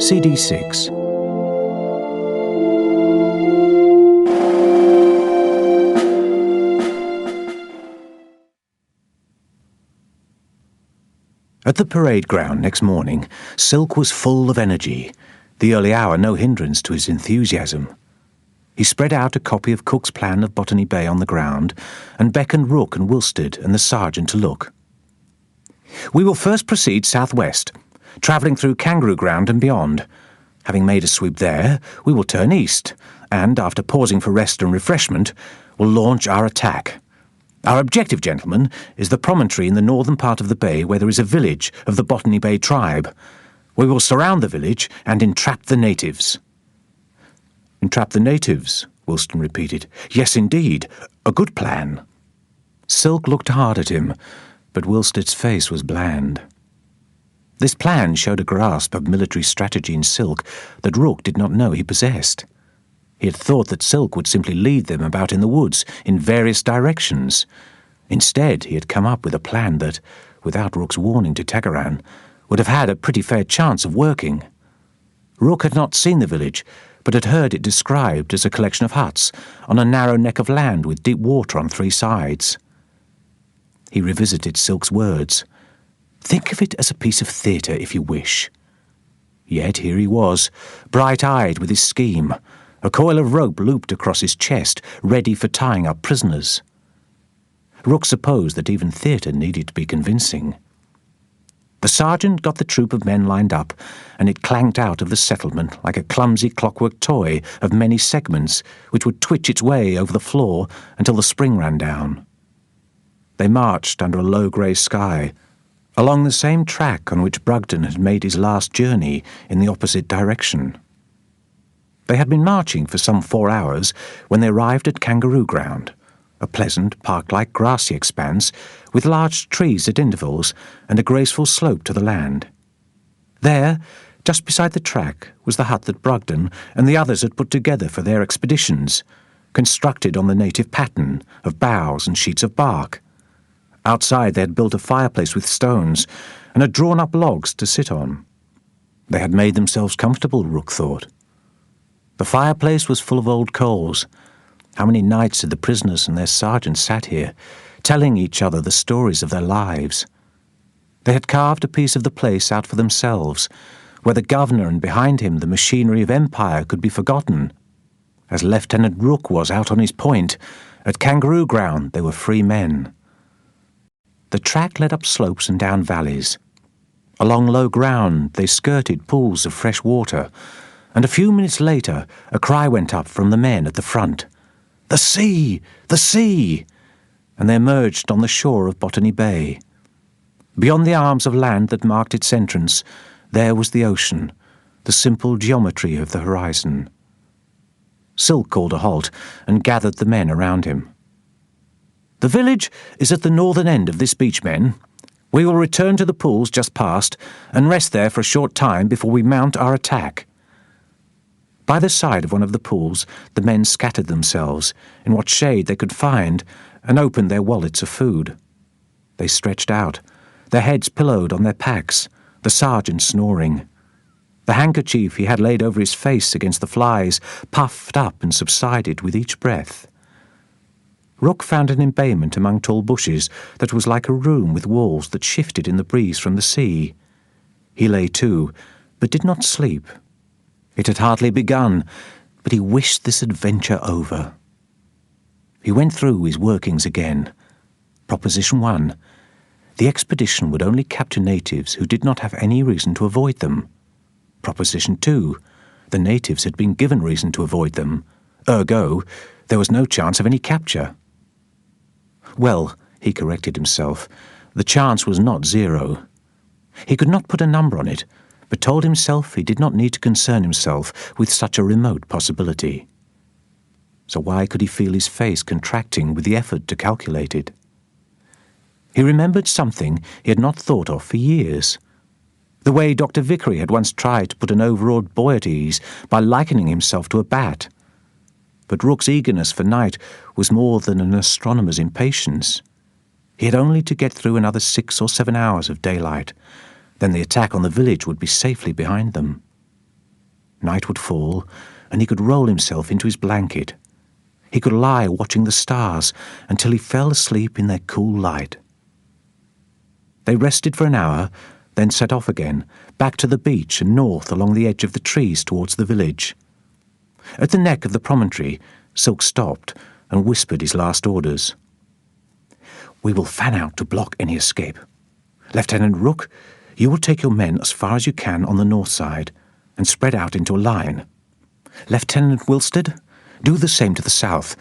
CD6. At the parade ground next morning, Silk was full of energy, the early hour no hindrance to his enthusiasm. He spread out a copy of Cook's plan of Botany Bay on the ground and beckoned Rook and Wilstead and the sergeant to look. "We will first proceed southwest, travelling through Kangaroo Ground and beyond. Having made a sweep there, we will turn east, and, after pausing for rest and refreshment, will launch our attack. Our objective, gentlemen, is the promontory in the northern part of the bay where there is a village of the Botany Bay tribe. We will surround the village and entrap the natives." "Entrap the natives?" Wilston repeated. "Yes, indeed. A good plan." Silk looked hard at him, but Wilstead's face was bland. This plan showed a grasp of military strategy in Silk that Rook did not know he possessed. He had thought that Silk would simply lead them about in the woods in various directions. Instead, he had come up with a plan that, without Rook's warning to Tagaran, would have had a pretty fair chance of working. Rook had not seen the village, but had heard it described as a collection of huts on a narrow neck of land with deep water on three sides. He revisited Silk's words. "Think of it as a piece of theatre, if you wish." Yet here he was, bright-eyed with his scheme, a coil of rope looped across his chest, ready for tying up prisoners. Rook supposed that even theatre needed to be convincing. The sergeant got the troop of men lined up, and it clanked out of the settlement like a clumsy clockwork toy of many segments which would twitch its way over the floor until the spring ran down. They marched under a low grey sky, along the same track on which Brugden had made his last journey in the opposite direction. They had been marching for some 4 hours when they arrived at Kangaroo Ground, a pleasant, park-like grassy expanse with large trees at intervals and a graceful slope to the land. There, just beside the track, was the hut that Brugden and the others had put together for their expeditions, constructed on the native pattern of boughs and sheets of bark. Outside they had built a fireplace with stones and had drawn up logs to sit on. They had made themselves comfortable, Rook thought. The fireplace was full of old coals. How many nights had the prisoners and their sergeant sat here, telling each other the stories of their lives? They had carved a piece of the place out for themselves, where the governor and behind him the machinery of empire could be forgotten. As Lieutenant Rook was out on his point, at Kangaroo Ground they were free men. The track led up slopes and down valleys. Along low ground they skirted pools of fresh water, and a few minutes later a cry went up from the men at the front. "The sea! The sea!" And they emerged on the shore of Botany Bay. Beyond the arms of land that marked its entrance, there was the ocean, the simple geometry of the horizon. Silk called a halt and gathered the men around him. "The village is at the northern end of this beach, men. We will return to the pools just past and rest there for a short time before we mount our attack." By the side of one of the pools, the men scattered themselves, in what shade they could find, and opened their wallets of food. They stretched out, their heads pillowed on their packs, the sergeant snoring. The handkerchief he had laid over his face against the flies puffed up and subsided with each breath. Rook found an embayment among tall bushes that was like a room with walls that shifted in the breeze from the sea. He lay to, but did not sleep. It had hardly begun, but he wished this adventure over. He went through his workings again. Proposition 1. The expedition would only capture natives who did not have any reason to avoid them. Proposition 2. The natives had been given reason to avoid them. Ergo, there was no chance of any capture. Well, he corrected himself, the chance was not 0. He could not put a number on it, but told himself he did not need to concern himself with such a remote possibility. So why could he feel his face contracting with the effort to calculate it? He remembered something he had not thought of for years. The way Dr. Vickery had once tried to put an overawed boy at ease by likening himself to a bat. But Rook's eagerness for night was more than an astronomer's impatience. He had only to get through another 6 or 7 hours of daylight. Then the attack on the village would be safely behind them. night would fall, and he could roll himself into his blanket. He could lie watching the stars until he fell asleep in their cool light. They rested for an hour, then set off again, back to the beach and north along the edge of the trees towards the village. At the neck of the promontory, Silk stopped and whispered his last orders. "We will fan out to block any escape. Lieutenant Rook, you will take your men as far as you can on the north side and spread out into a line. Lieutenant Wilstead, do the same to the south,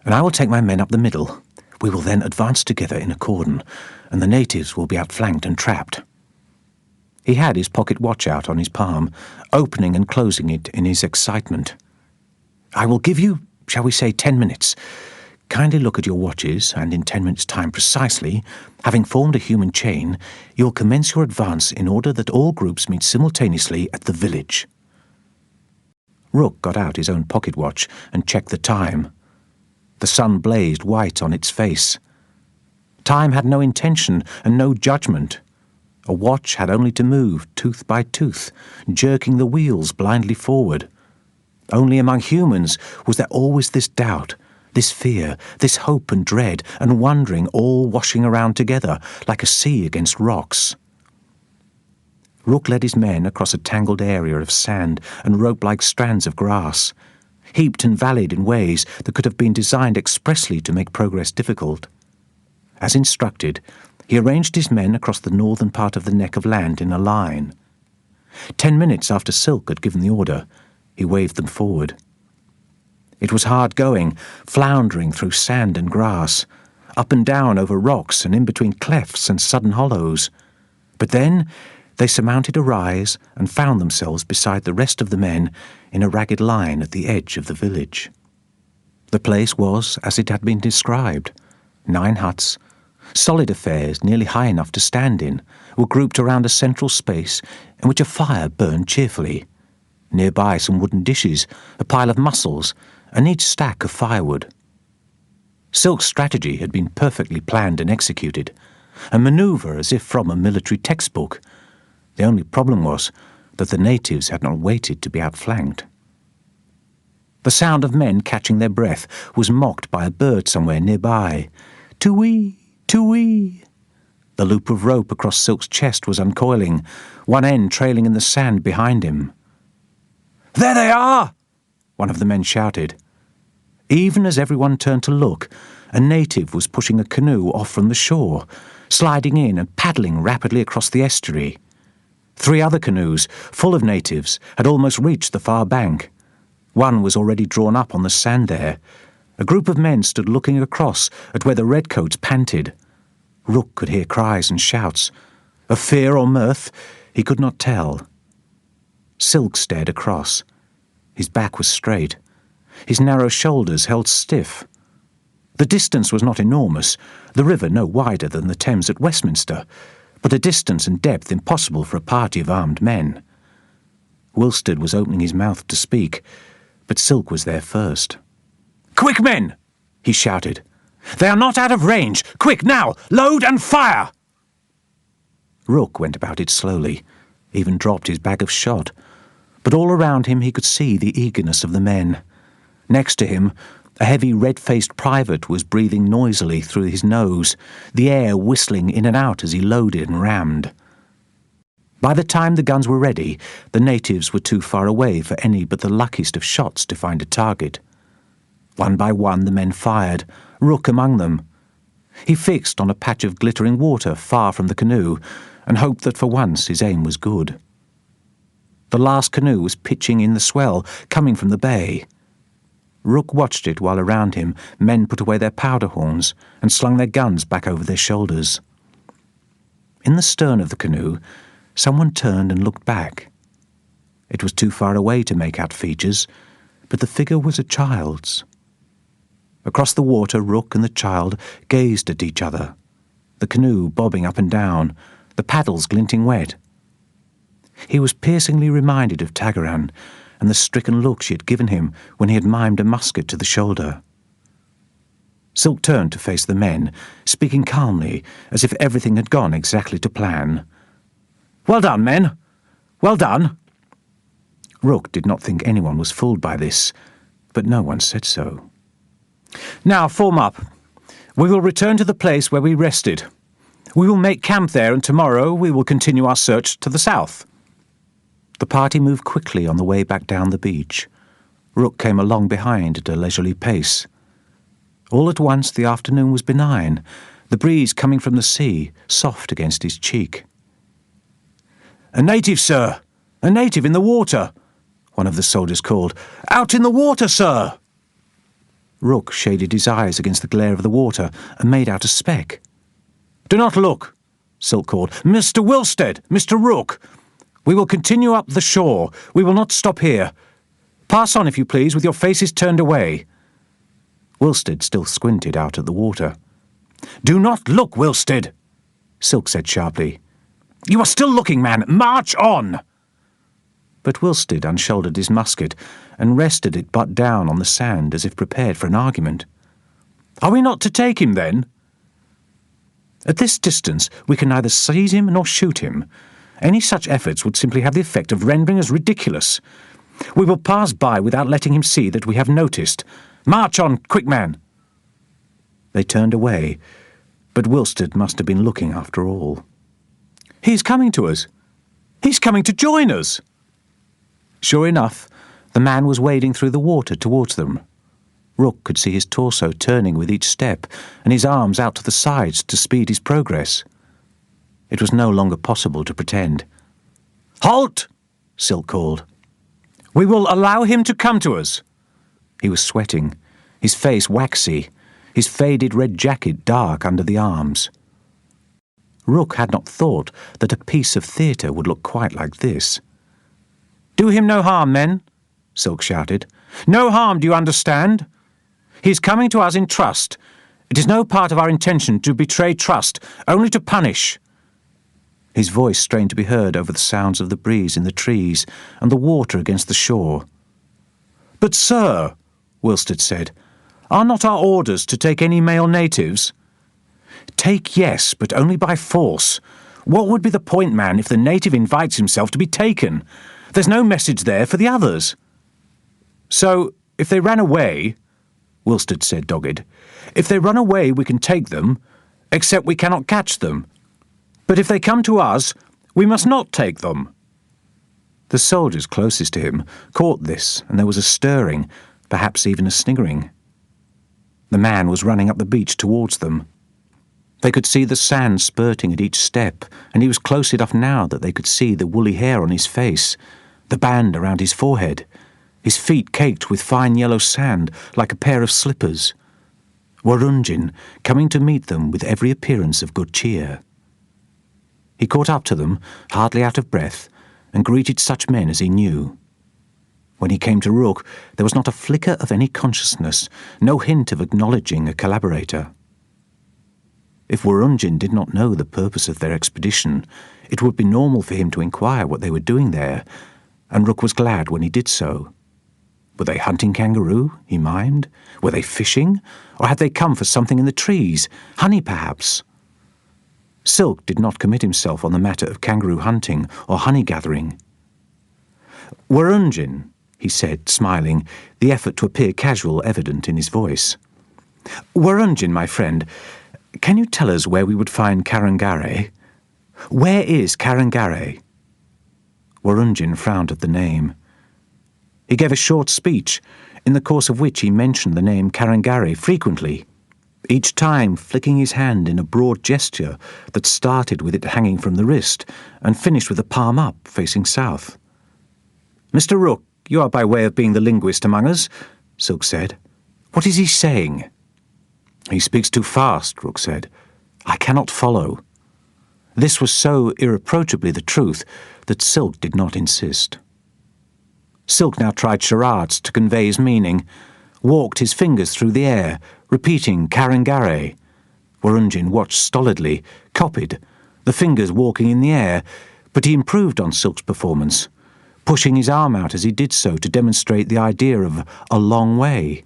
and I will take my men up the middle. We will then advance together in a cordon, and the natives will be outflanked and trapped." He had his pocket watch out on his palm, opening and closing it in his excitement. "I will give you, shall we say, 10 minutes. Kindly look at your watches, and in 10 minutes' time precisely, having formed a human chain, you will commence your advance in order that all groups meet simultaneously at the village." Rook got out his own pocket watch and checked the time. The sun blazed white on its face. Time had no intention and no judgment. A watch had only to move tooth by tooth, jerking the wheels blindly forward. Only among humans was there always this doubt, this fear, this hope and dread and wondering all washing around together like a sea against rocks. Rook led his men across a tangled area of sand and rope-like strands of grass, heaped and valleyed in ways that could have been designed expressly to make progress difficult. As instructed, he arranged his men across the northern part of the neck of land in a line. 10 minutes after Silk had given the order, he waved them forward. It was hard going, floundering through sand and grass, up and down over rocks and in between clefts and sudden hollows. But then they surmounted a rise and found themselves beside the rest of the men in a ragged line at the edge of the village. The place was as it had been described. 9 huts, solid affairs nearly high enough to stand in, were grouped around a central space in which a fire burned cheerfully. Nearby some wooden dishes, a pile of mussels, a neat stack of firewood. Silk's strategy had been perfectly planned and executed, a manoeuvre as if from a military textbook. The only problem was that the natives had not waited to be outflanked. The sound of men catching their breath was mocked by a bird somewhere nearby. "Too-wee, too-wee." The loop of rope across Silk's chest was uncoiling, one end trailing in the sand behind him. "There they are!" one of the men shouted. Even as everyone turned to look, a native was pushing a canoe off from the shore, sliding in and paddling rapidly across the estuary. 3 other canoes, full of natives, had almost reached the far bank. One was already drawn up on the sand there. A group of men stood looking across at where the redcoats panted. Rook could hear cries and shouts. Of fear or mirth, he could not tell. Silk stared across. His back was straight. His narrow shoulders held stiff. The distance was not enormous, the river no wider than the Thames at Westminster, but a distance and depth impossible for a party of armed men. Wilstead was opening his mouth to speak, but Silk was there first. "Quick, men!" he shouted. "They are not out of range! Quick, now! Load and fire!" Rook went about it slowly, even dropped his bag of shot, but all around him he could see the eagerness of the men. Next to him, a heavy red-faced private was breathing noisily through his nose, the air whistling in and out as he loaded and rammed. By the time the guns were ready, the natives were too far away for any but the luckiest of shots to find a target. One by one the men fired, Rook among them. He fixed on a patch of glittering water far from the canoe, and hoped that for once his aim was good. The last canoe was pitching in the swell, coming from the bay. Rook watched it while around him men put away their powder horns and slung their guns back over their shoulders. In the stern of the canoe, someone turned and looked back. It was too far away to make out features, but the figure was a child's. Across the water, Rook and the child gazed at each other, the canoe bobbing up and down, the paddles glinting wet. He was piercingly reminded of Tagaran and the stricken look she had given him when he had mimed a musket to the shoulder. Silk turned to face the men, speaking calmly, as if everything had gone exactly to plan. "Well done, men! Well done!" Rook did not think anyone was fooled by this, but no one said so. "Now, form up. We will return to the place where we rested. We will make camp there, and tomorrow we will continue our search to the south." The party moved quickly on the way back down the beach. Rook came along behind at a leisurely pace. All at once the afternoon was benign, the breeze coming from the sea, soft against his cheek. "A native, sir! A native in the water!" one of the soldiers called. "Out in the water, sir!" Rook shaded his eyes against the glare of the water and made out a speck. "Do not look," Silk called. "Mr. Wilstead! Mr. Rook! We will continue up the shore. We will not stop here. Pass on, if you please, with your faces turned away." Wilstead still squinted out at the water. "Do not look, Wilstead," Silk said sharply. "You are still looking, man. March on!" But Wilstead unshouldered his musket and rested it butt down on the sand as if prepared for an argument. "Are we not to take him, then?" "At this distance we can neither seize him nor shoot him. Any such efforts would simply have the effect of rendering us ridiculous. We will pass by without letting him see that we have noticed. March on, quick, man!" They turned away, but Wilstead must have been looking after all. "He is coming to us! He's coming to join us!" Sure enough, the man was wading through the water towards them. Rook could see his torso turning with each step, and his arms out to the sides to speed his progress. It was no longer possible to pretend. "Halt!" Silk called. "We will allow him to come to us." He was sweating, his face waxy, his faded red jacket dark under the arms. Rook had not thought that a piece of theatre would look quite like this. "Do him no harm, men," Silk shouted. "No harm, do you understand? He is coming to us in trust. It is no part of our intention to betray trust, only to punish." His voice strained to be heard over the sounds of the breeze in the trees and the water against the shore. "But, sir," Wilstead said, "are not our orders to take any male natives?" "Take, yes, but only by force. What would be the point, man, if the native invites himself to be taken? There's no message there for the others." "So, if they ran away," Wilstead said dogged, "if they run away we can take them, except we cannot catch them. But if they come to us, we must not take them." The soldiers closest to him caught this, and there was a stirring, perhaps even a sniggering. The man was running up the beach towards them. They could see the sand spurting at each step, and he was close enough now that they could see the woolly hair on his face, the band around his forehead, his feet caked with fine yellow sand like a pair of slippers. Warunjin coming to meet them with every appearance of good cheer. He caught up to them, hardly out of breath, and greeted such men as he knew. When he came to Rook, there was not a flicker of any consciousness, no hint of acknowledging a collaborator. If Warunjin did not know the purpose of their expedition, it would be normal for him to inquire what they were doing there, and Rook was glad when he did so. Were they hunting kangaroo, he mimed? Were they fishing? Or had they come for something in the trees? Honey, perhaps? Silk did not commit himself on the matter of kangaroo hunting or honey gathering. "Warunjin," he said, smiling, the effort to appear casual evident in his voice. "Warunjin, my friend, can you tell us where we would find Karangare? Where is Karangare?" Warunjin frowned at the name. He gave a short speech, in the course of which he mentioned the name Karangare frequently, each time flicking his hand in a broad gesture that started with it hanging from the wrist and finished with the palm up, facing south. "Mr. Rook, you are by way of being the linguist among us," Silk said. "What is he saying?" "He speaks too fast," Rook said. "I cannot follow." This was so irreproachably the truth that Silk did not insist. Silk now tried charades to convey his meaning, walked his fingers through the air, repeating Karangare. Warunjin watched stolidly, copied, the fingers walking in the air, but he improved on Silk's performance, pushing his arm out as he did so to demonstrate the idea of a long way.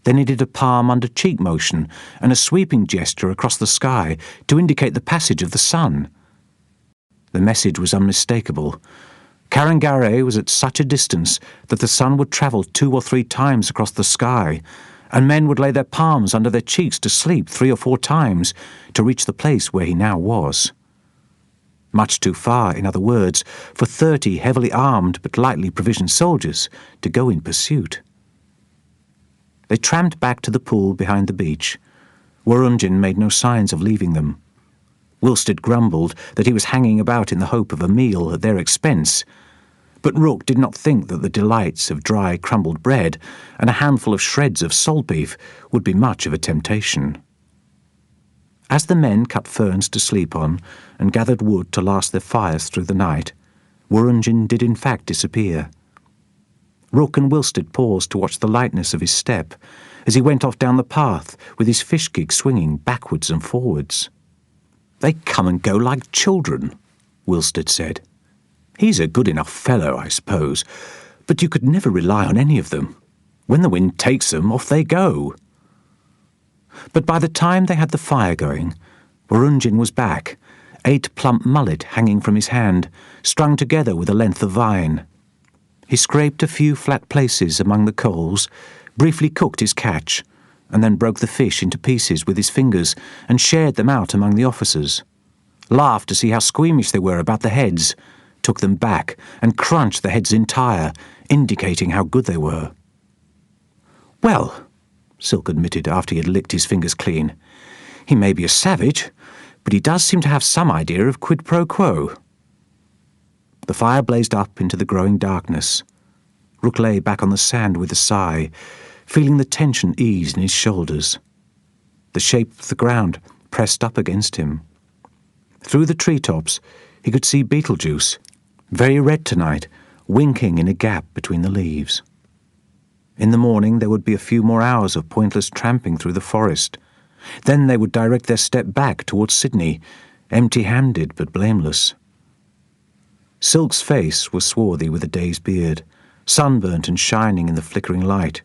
Then he did a palm under cheek motion and a sweeping gesture across the sky to indicate the passage of the sun. The message was unmistakable. Carangare was at such a distance that the sun would travel 2 or 3 times across the sky, and men would lay their palms under their cheeks to sleep 3 or 4 times to reach the place where he now was. Much too far, in other words, for 30 heavily armed but lightly provisioned soldiers to go in pursuit. They tramped back to the pool behind the beach. Warunjin made no signs of leaving them. Wilstead grumbled that he was hanging about in the hope of a meal at their expense, but Rook did not think that the delights of dry crumbled bread and a handful of shreds of salt beef would be much of a temptation. As the men cut ferns to sleep on and gathered wood to last their fires through the night, Warunjin did in fact disappear. Rook and Wilstead paused to watch the lightness of his step as he went off down the path with his fish gig swinging backwards and forwards. "They come and go like children," Wilstead said. "He's a good enough fellow, I suppose, but you could never rely on any of them. When the wind takes them, off they go." But by the time they had the fire going, Warunjin was back, 8 plump mullet hanging from his hand, strung together with a length of vine. He scraped a few flat places among the coals, briefly cooked his catch, and then broke the fish into pieces with his fingers and shared them out among the officers, laughed to see how squeamish they were about the heads, took them back and crunched the heads entire, indicating how good they were. "Well," Silk admitted after he had licked his fingers clean, "he may be a savage, but he does seem to have some idea of quid pro quo." The fire blazed up into the growing darkness. Rook lay back on the sand with a sigh, feeling the tension ease in his shoulders. The shape of the ground pressed up against him. Through the treetops he could see Beetlejuice, very red tonight, winking in a gap between the leaves. In the morning there would be a few more hours of pointless tramping through the forest. Then they would direct their step back towards Sydney, empty-handed but blameless. Silk's face was swarthy with a day's beard, sunburnt and shining in the flickering light.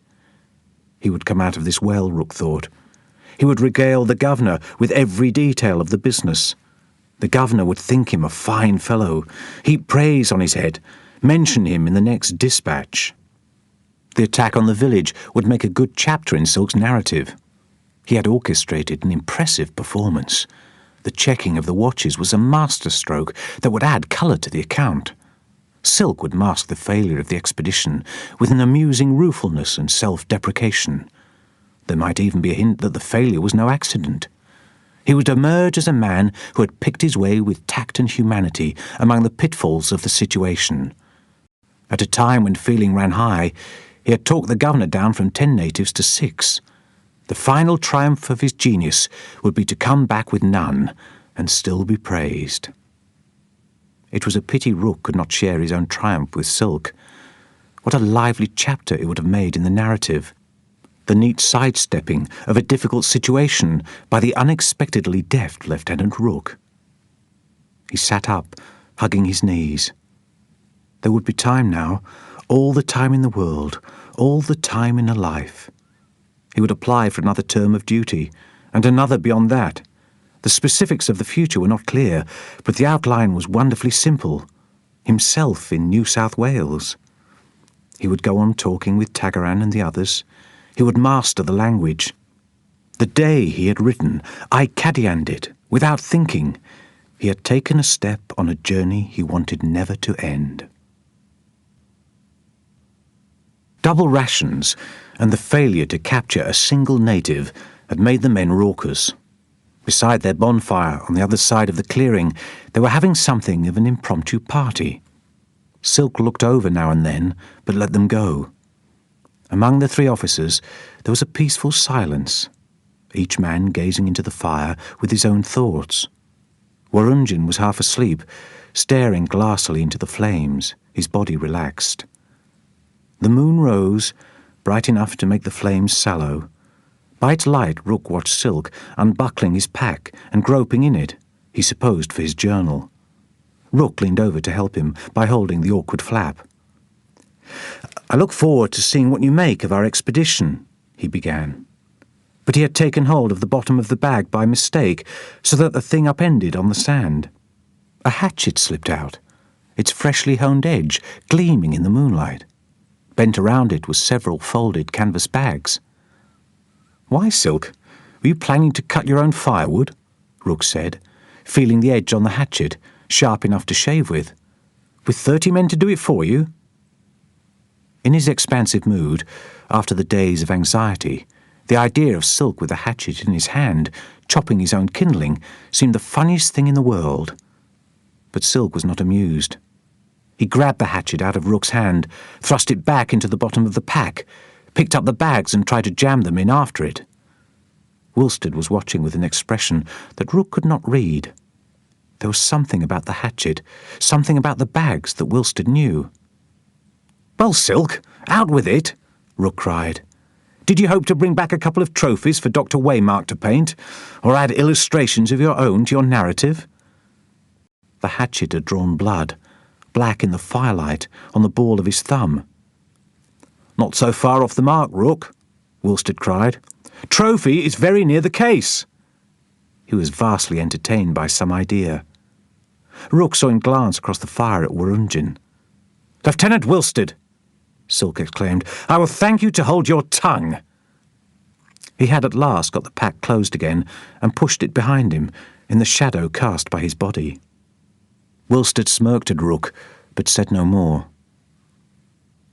He would come out of this well, Rook thought. He would regale the governor with every detail of the business. The governor would think him a fine fellow, heap praise on his head, mention him in the next dispatch. The attack on the village would make a good chapter in Silk's narrative. He had orchestrated an impressive performance. The checking of the watches was a masterstroke that would add colour to the account. Silk would mask the failure of the expedition with an amusing ruefulness and self-deprecation. There might even be a hint that the failure was no accident. He would emerge as a man who had picked his way with tact and humanity among the pitfalls of the situation. At a time when feeling ran high, he had talked the governor down from 10 natives to 6. The final triumph of his genius would be to come back with none and still be praised. It was a pity Rook could not share his own triumph with Silk. What a lively chapter it would have made in the narrative. The neat sidestepping of a difficult situation by the unexpectedly deft Lieutenant Rook. He sat up, hugging his knees. There would be time now, all the time in the world, all the time in a life. He would apply for another term of duty, and another beyond that. The specifics of the future were not clear, but the outline was wonderfully simple. Himself in New South Wales. He would go on talking with Tagaran and the others. He would master the language. The day he had written, I Kadianed it, without thinking. He had taken a step on a journey he wanted never to end. Double rations and the failure to capture a single native had made the men raucous. Beside their bonfire on the other side of the clearing, they were having something of an impromptu party. Silk looked over now and then, but let them go. Among the 3 officers, there was a peaceful silence, each man gazing into the fire with his own thoughts. Warunjin was half asleep, staring glassily into the flames, his body relaxed. The moon rose, bright enough to make the flames sallow. By its light, Rook watched Silk unbuckling his pack and groping in it, he supposed for his journal. Rook leaned over to help him by holding the awkward flap. I look forward to seeing what you make of our expedition, he began. But he had taken hold of the bottom of the bag by mistake, so that the thing upended on the sand. A hatchet slipped out. its freshly honed edge gleaming in the moonlight. Bent around it were several folded canvas bags. "Why, Silk? Were you planning to cut your own firewood?" Rook said, feeling the edge on the hatchet, sharp enough to shave with. "With 30 men to do it for you?" In his expansive mood, after the days of anxiety, the idea of Silk with a hatchet in his hand, chopping his own kindling, seemed the funniest thing in the world. But Silk was not amused. He grabbed the hatchet out of Rook's hand, thrust it back into the bottom of the pack, picked up the bags and tried to jam them in after it. Wilstead was watching with an expression that Rook could not read. There was something about the hatchet, something about the bags that Wilstead knew. "Well, Silk, out with it!" Rook cried. "Did you hope to bring back a couple of trophies for Dr. Waymark to paint, or add illustrations of your own to your narrative?" The hatchet had drawn blood, black in the firelight, on the ball of his thumb. "Not so far off the mark, Rook," Wilstead cried. "Trophy is very near the case." He was vastly entertained by some idea. Rook saw him glance across the fire at Wurunjin. "Lieutenant Wilstead," Silk exclaimed, "I will thank you to hold your tongue." He had at last got the pack closed again and pushed it behind him, in the shadow cast by his body. Wilstead smirked at Rook, but said no more.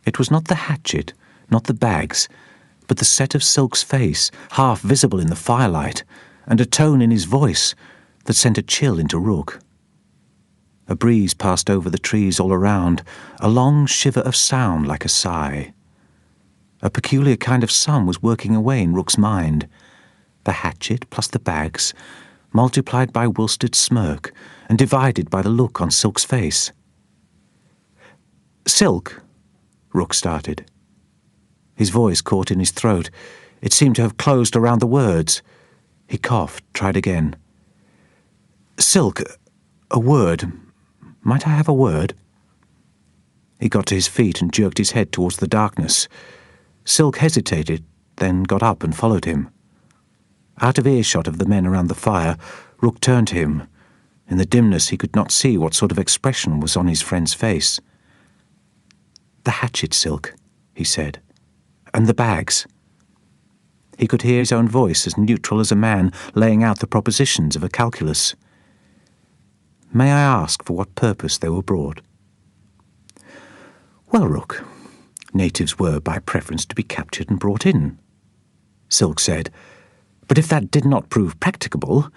It was not the hatchet, not the bags, but the set of Silk's face, half visible in the firelight, and a tone in his voice that sent a chill into Rook. A breeze passed over the trees all around, a long shiver of sound like a sigh. A peculiar kind of sum was working away in Rook's mind. The hatchet plus the bags, multiplied by Wilstead's smirk, and divided by the look on Silk's face. "Silk," Rook started. His voice caught in his throat. It seemed to have closed around the words. He coughed, tried again. "Silk, a word. Might I have a word?" He got to his feet and jerked his head towards the darkness. Silk hesitated, then got up and followed him. Out of earshot of the men around the fire, Rook turned to him. In the dimness he could not see what sort of expression was on his friend's face. "The hatchet, Silk," he said. "And the bags." He could hear his own voice as neutral as a man laying out the propositions of a calculus. "May I ask for what purpose they were brought?" "Well, Rook, natives were by preference to be captured and brought in," Silk said. "But if that did not prove practicable,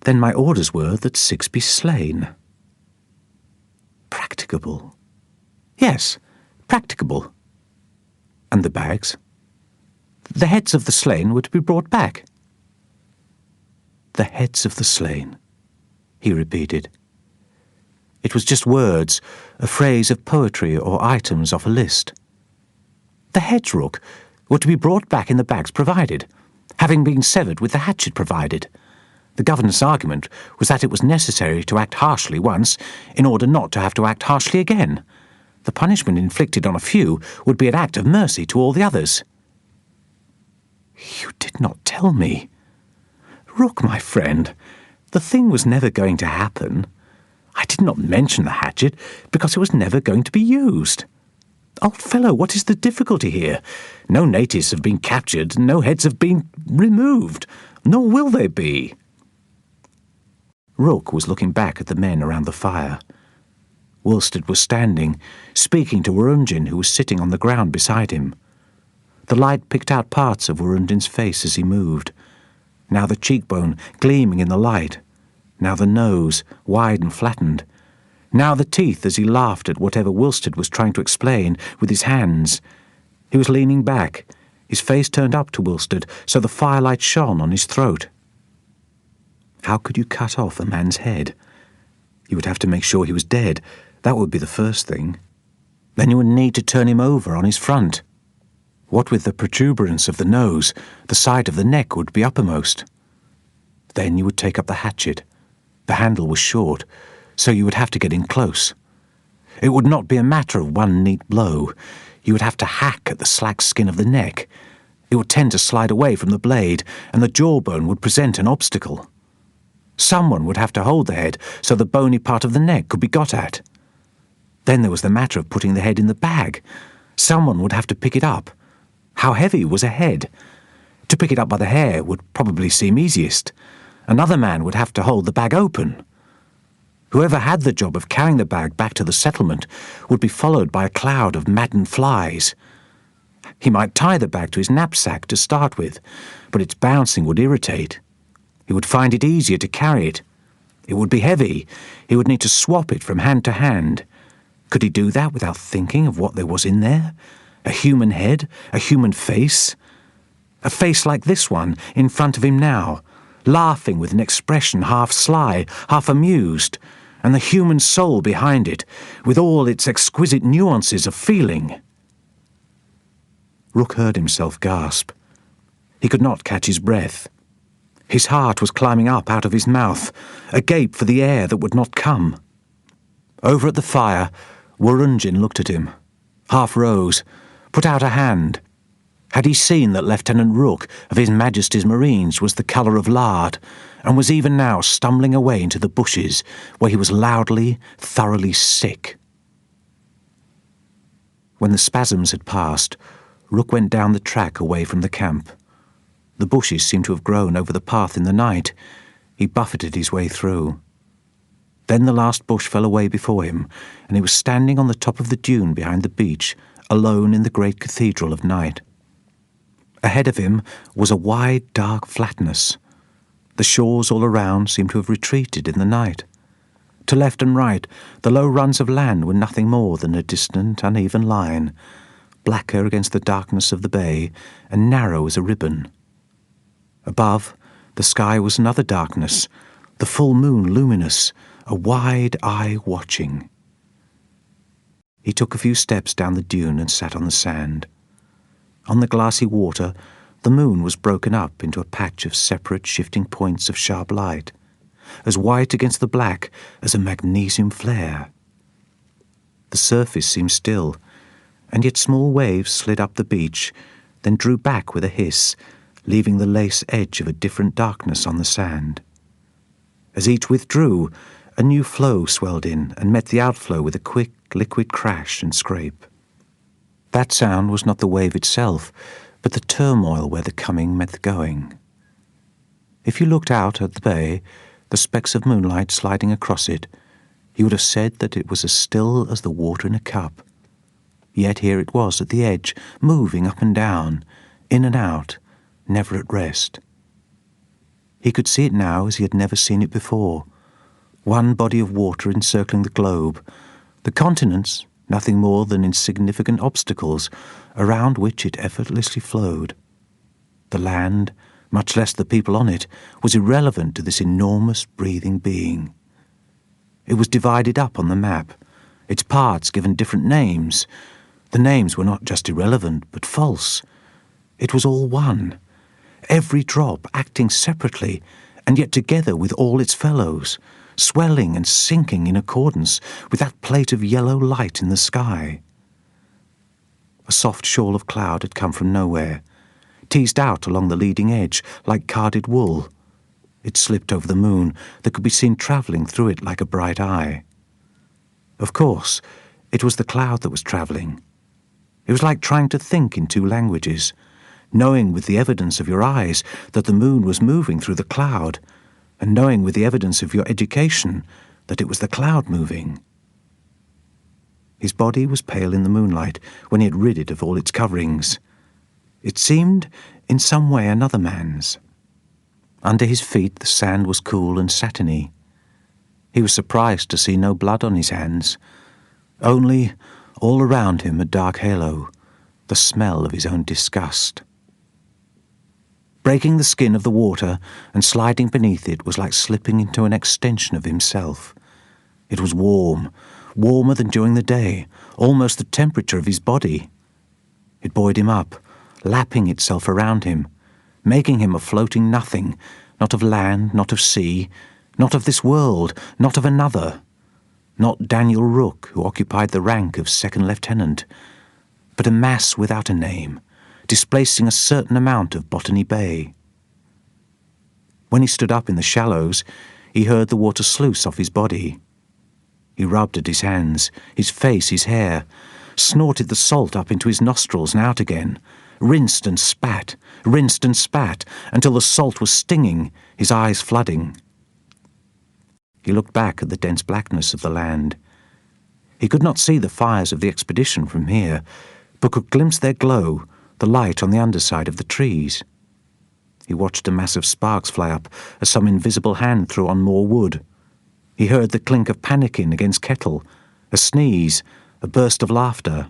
then my orders were that 6 be slain." "Practicable?" "Yes, practicable." "And the bags?" "The heads of the slain were to be brought back." "The heads of the slain," he repeated. It was just words, a phrase of poetry or items off a list. "The heads, Rook, were to be brought back in the bags provided, having been severed with the hatchet provided. The governor's argument was that it was necessary to act harshly once in order not to have to act harshly again. The punishment inflicted on a few would be an act of mercy to all the others." "You did not tell me." "Rook, my friend, the thing was never going to happen. I did not mention the hatchet because it was never going to be used. Old fellow, what is the difficulty here? No natives have been captured, no heads have been removed, nor will they be." Rook was looking back at the men around the fire. Wilstead was standing, speaking to Wurunjin, who was sitting on the ground beside him. The light picked out parts of Wurunjin's face as he moved. Now the cheekbone gleaming in the light, now the nose, wide and flattened, now the teeth as he laughed at whatever Wilstead was trying to explain with his hands. He was leaning back, his face turned up to Wilstead so the firelight shone on his throat. How could you cut off a man's head? You would have to make sure he was dead. That would be the first thing. Then you would need to turn him over on his front. What with the protuberance of the nose, the side of the neck would be uppermost. Then you would take up the hatchet. The handle was short, so you would have to get in close. It would not be a matter of one neat blow. You would have to hack at the slack skin of the neck. It would tend to slide away from the blade, and the jawbone would present an obstacle. Someone would have to hold the head so the bony part of the neck could be got at. Then there was the matter of putting the head in the bag. Someone would have to pick it up. How heavy was a head? To pick it up by the hair would probably seem easiest. Another man would have to hold the bag open. Whoever had the job of carrying the bag back to the settlement would be followed by a cloud of maddened flies. He might tie the bag to his knapsack to start with, but its bouncing would irritate. He would find it easier to carry it. It would be heavy. He would need to swap it from hand to hand. Could he do that without thinking of what there was in there? A human head? A human face? A face like this one in front of him now, laughing with an expression half sly, half amused, and the human soul behind it, with all its exquisite nuances of feeling. Rook heard himself gasp. He could not catch his breath. His heart was climbing up out of his mouth, agape for the air that would not come. Over at the fire, Wurunjin looked at him, half rose, put out a hand. Had he seen that Lieutenant Rook of His Majesty's Marines was the colour of lard, and was even now stumbling away into the bushes, where he was loudly, thoroughly sick? When the spasms had passed, Rook went down the track away from the camp. The bushes seemed to have grown over the path in the night. He buffeted his way through. Then the last bush fell away before him, and he was standing on the top of the dune behind the beach, alone in the great cathedral of night. Ahead of him was a wide, dark flatness. The shores all around seemed to have retreated in the night. To left and right, the low runs of land were nothing more than a distant, uneven line, blacker against the darkness of the bay, and narrow as a ribbon. Above, the sky was another darkness, the full moon luminous, a wide eye watching. He took a few steps down the dune and sat on the sand. On the glassy water, the moon was broken up into a patch of separate shifting points of sharp light, as white against the black as a magnesium flare. The surface seemed still, and yet small waves slid up the beach, then drew back with a hiss, leaving the lace edge of a different darkness on the sand. As each withdrew, a new flow swelled in and met the outflow with a quick, liquid crash and scrape. That sound was not the wave itself, but the turmoil where the coming met the going. If you looked out at the bay, the specks of moonlight sliding across it, you would have said that it was as still as the water in a cup. Yet here it was at the edge, moving up and down, in and out, never at rest. He could see it now as he had never seen it before. One body of water encircling the globe, the continents nothing more than insignificant obstacles around which it effortlessly flowed. The land, much less the people on it, was irrelevant to this enormous breathing being. It was divided up on the map, its parts given different names. The names were not just irrelevant, but false. It was all one, every drop acting separately, and yet together with all its fellows, swelling and sinking in accordance with that plate of yellow light in the sky. A soft shawl of cloud had come from nowhere, teased out along the leading edge like carded wool. It slipped over the moon that could be seen travelling through it like a bright eye. Of course, it was the cloud that was travelling. It was like trying to think in two languages, knowing with the evidence of your eyes that the moon was moving through the cloud, and knowing with the evidence of your education that it was the cloud moving. His body was pale in the moonlight when he had rid it of all its coverings. It seemed, in some way, another man's. Under his feet the sand was cool and satiny. He was surprised to see no blood on his hands, only, all around him, a dark halo, the smell of his own disgust. Breaking the skin of the water and sliding beneath it was like slipping into an extension of himself. It was warm, warmer than during the day, almost the temperature of his body. It buoyed him up, lapping itself around him, making him a floating nothing, not of land, not of sea, not of this world, not of another, not Daniel Rook, who occupied the rank of second lieutenant, but a mass without a name, displacing a certain amount of Botany Bay. When he stood up in the shallows, he heard the water sluice off his body. He rubbed at his hands, his face, his hair, snorted the salt up into his nostrils and out again, rinsed and spat, until the salt was stinging, his eyes flooding. He looked back at the dense blackness of the land. He could not see the fires of the expedition from here, but could glimpse their glow, the light on the underside of the trees. He watched a mass of sparks fly up as some invisible hand threw on more wood. He heard the clink of pannikin against kettle, a sneeze, a burst of laughter.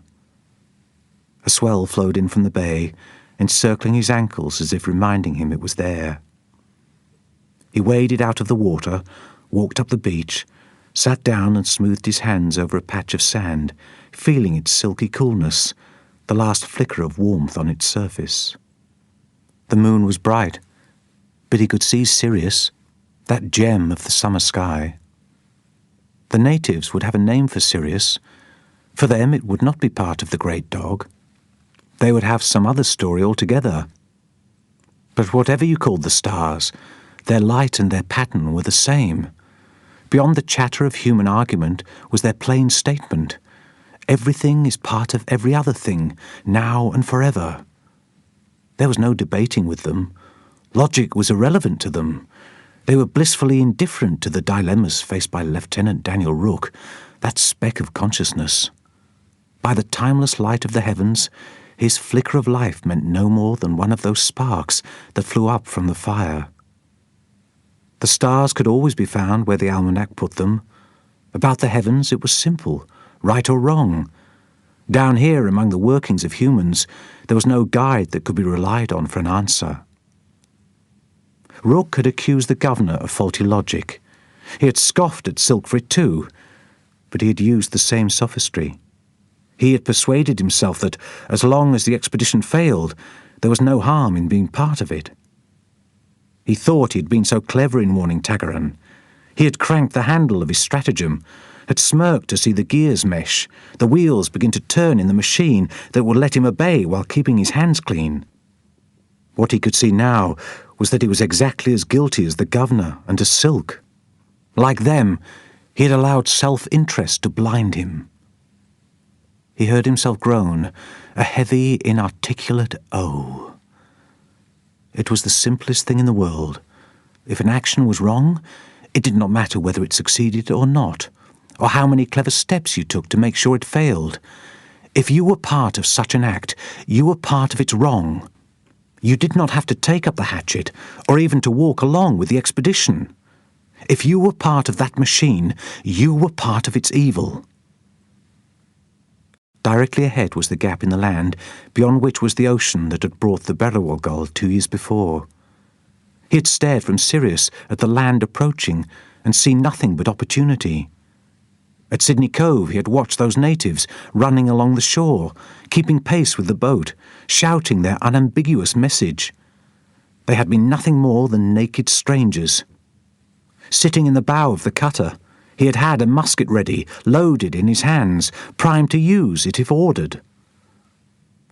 A swell flowed in from the bay, encircling his ankles as if reminding him it was there. He waded out of the water, walked up the beach, sat down and smoothed his hands over a patch of sand, feeling its silky coolness, the last flicker of warmth on its surface. The moon was bright, but he could see Sirius, that gem of the summer sky. The natives would have a name for Sirius. For them it would not be part of the great dog. They would have some other story altogether. But whatever you called the stars, their light and their pattern were the same. Beyond the chatter of human argument was their plain statement. Everything is part of every other thing, now and forever. There was no debating with them. Logic was irrelevant to them. They were blissfully indifferent to the dilemmas faced by Lieutenant Daniel Rook, that speck of consciousness. By the timeless light of the heavens, his flicker of life meant no more than one of those sparks that flew up from the fire. The stars could always be found where the almanac put them. About the heavens it was simple, right or wrong. Down here among the workings of humans, there was no guide that could be relied on for an answer. Rook had accused the governor of faulty logic. He had scoffed at Silk for it too, but he had used the same sophistry. He had persuaded himself that, as long as the expedition failed, there was no harm in being part of it. He thought he had been so clever in warning Tagaran. He had cranked the handle of his stratagem, had smirked to see the gears mesh, the wheels begin to turn in the machine that would let him obey while keeping his hands clean. What he could see now was that he was exactly as guilty as the governor and as Silk. Like them, he had allowed self-interest to blind him. He heard himself groan, a heavy, inarticulate "oh." It was the simplest thing in the world. If an action was wrong, it did not matter whether it succeeded or not, or how many clever steps you took to make sure it failed. If you were part of such an act, you were part of its wrong. You did not have to take up the hatchet, or even to walk along with the expedition. If you were part of that machine, you were part of its evil. Directly ahead was the gap in the land, beyond which was the ocean that had brought the Berrowal Gull 2 years before. He had stared from Sirius at the land approaching and seen nothing but opportunity. At Sydney Cove he had watched those natives running along the shore, keeping pace with the boat, shouting their unambiguous message. They had been nothing more than naked strangers. Sitting in the bow of the cutter, he had had a musket ready, loaded in his hands, primed to use it if ordered.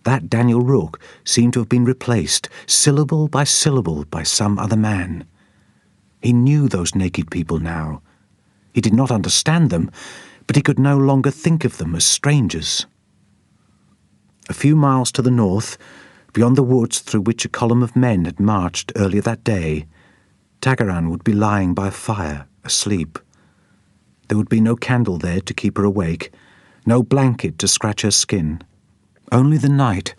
That Daniel Rook seemed to have been replaced, syllable by some other man. He knew those naked people now. He did not understand them, but he could no longer think of them as strangers. A few miles to the north, beyond the woods through which a column of men had marched earlier that day, Tagaran would be lying by a fire, asleep. There would be no candle there to keep her awake, no blanket to scratch her skin. Only the night,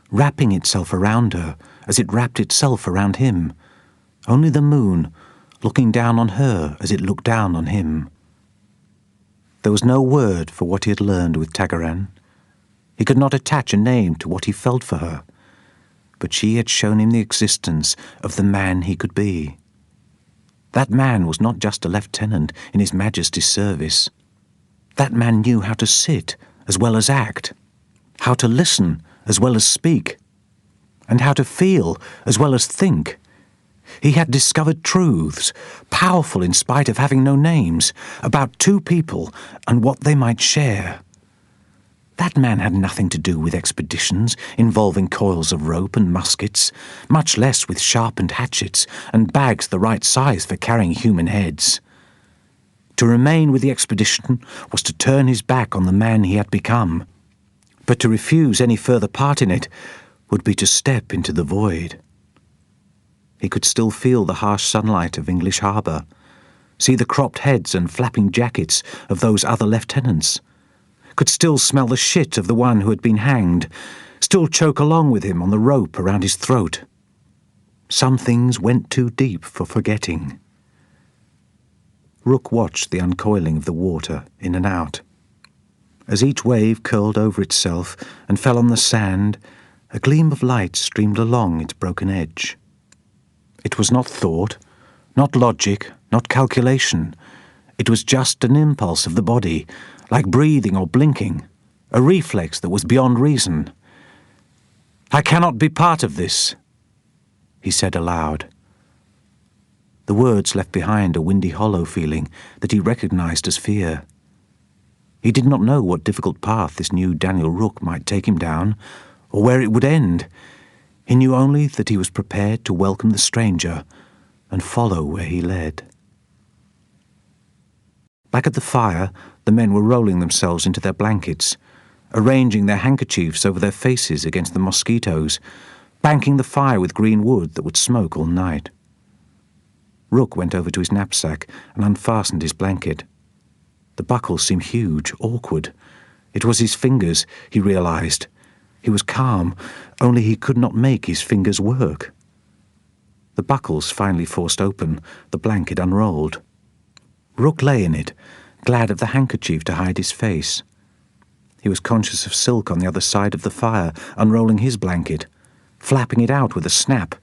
wrapping itself around her as it wrapped itself around him. Only the moon, looking down on her as it looked down on him. There was no word for what he had learned with Tagaran. He could not attach a name to what he felt for her, but she had shown him the existence of the man he could be. That man was not just a lieutenant in His Majesty's service. That man knew how to sit as well as act, how to listen as well as speak, and how to feel as well as think. He had discovered truths, powerful in spite of having no names, about two people and what they might share. That man had nothing to do with expeditions involving coils of rope and muskets, much less with sharpened hatchets and bags the right size for carrying human heads. To remain with the expedition was to turn his back on the man he had become. But to refuse any further part in it would be to step into the void. He could still feel the harsh sunlight of English Harbour, see the cropped heads and flapping jackets of those other lieutenants, could still smell the shit of the one who had been hanged, still choke along with him on the rope around his throat. Some things went too deep for forgetting. Rook watched the uncoiling of the water in and out. As each wave curled over itself and fell on the sand, a gleam of light streamed along its broken edge. It was not thought, not logic, not calculation. It was just an impulse of the body, like breathing or blinking, a reflex that was beyond reason. "I cannot be part of this," he said aloud. The words left behind a windy hollow feeling that he recognized as fear. He did not know what difficult path this new Daniel Rook might take him down, or where it would end. He knew only that he was prepared to welcome the stranger and follow where he led. Back at the fire, the men were rolling themselves into their blankets, arranging their handkerchiefs over their faces against the mosquitoes, banking the fire with green wood that would smoke all night. Rook went over to his knapsack and unfastened his blanket. The buckles seemed huge, awkward. It was his fingers, he realized. He was calm, only he could not make his fingers work. The buckles finally forced open, the blanket unrolled. Rook lay in it, glad of the handkerchief to hide his face. He was conscious of Silk on the other side of the fire, unrolling his blanket, flapping it out with a snap,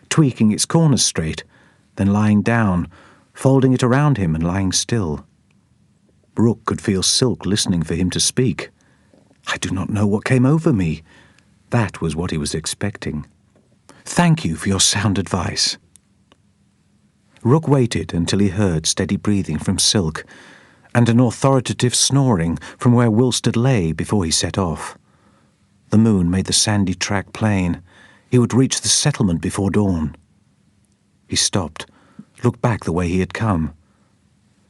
tweaking its corners straight, then lying down, folding it around him and lying still. Rook could feel Silk listening for him to speak. "I do not know what came over me." That was what he was expecting. "Thank you for your sound advice." Rook waited until he heard steady breathing from Silk and an authoritative snoring from where Wilstead lay before he set off. The moon made the sandy track plain. He would reach the settlement before dawn. He stopped, looked back the way he had come.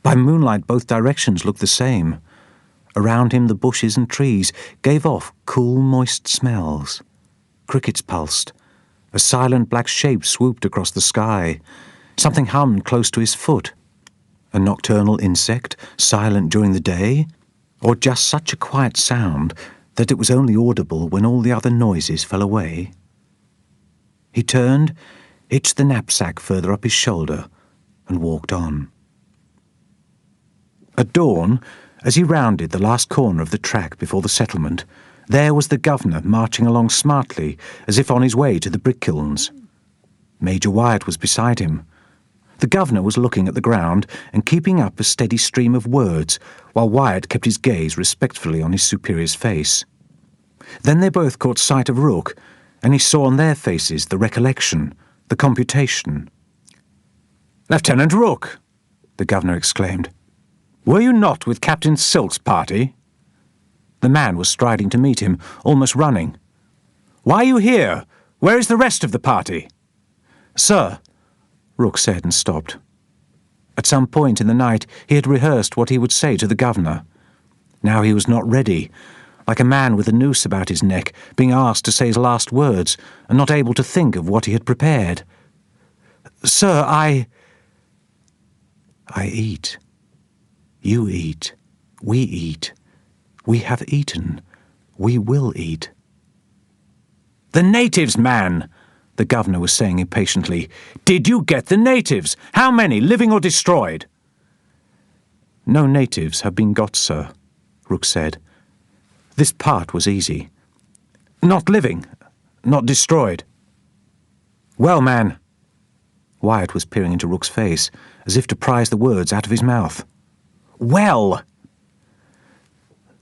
By moonlight both directions looked the same. Around him the bushes and trees gave off cool, moist smells. Crickets pulsed. A silent black shape swooped across the sky. Something hummed close to his foot. A nocturnal insect, silent during the day? Or just such a quiet sound that it was only audible when all the other noises fell away? He turned, hitched the knapsack further up his shoulder, and walked on. At dawn, as he rounded the last corner of the track before the settlement, there was the governor marching along smartly, as if on his way to the brick kilns. Major Wyatt was beside him. The governor was looking at the ground and keeping up a steady stream of words, while Wyatt kept his gaze respectfully on his superior's face. Then they both caught sight of Rook, and he saw on their faces the recollection, the computation. "Lieutenant Rook!" the governor exclaimed. "Were you not with Captain Silk's party?" The man was striding to meet him, almost running. "Why are you here? Where is the rest of the party?" "Sir," Rook said and stopped. At some point in the night he had rehearsed what he would say to the governor. Now he was not ready, like a man with a noose about his neck, being asked to say his last words and not able to think of what he had prepared. "Sir, I eat. You eat. We eat. We have eaten. We will eat." "The natives, man!" the governor was saying impatiently. "Did you get the natives? How many, living or destroyed?" "No natives have been got, sir," Rook said. "This part was easy. Not living, not destroyed." "Well, man," Wyatt was peering into Rook's face, as if to prise the words out of his mouth. "Well!"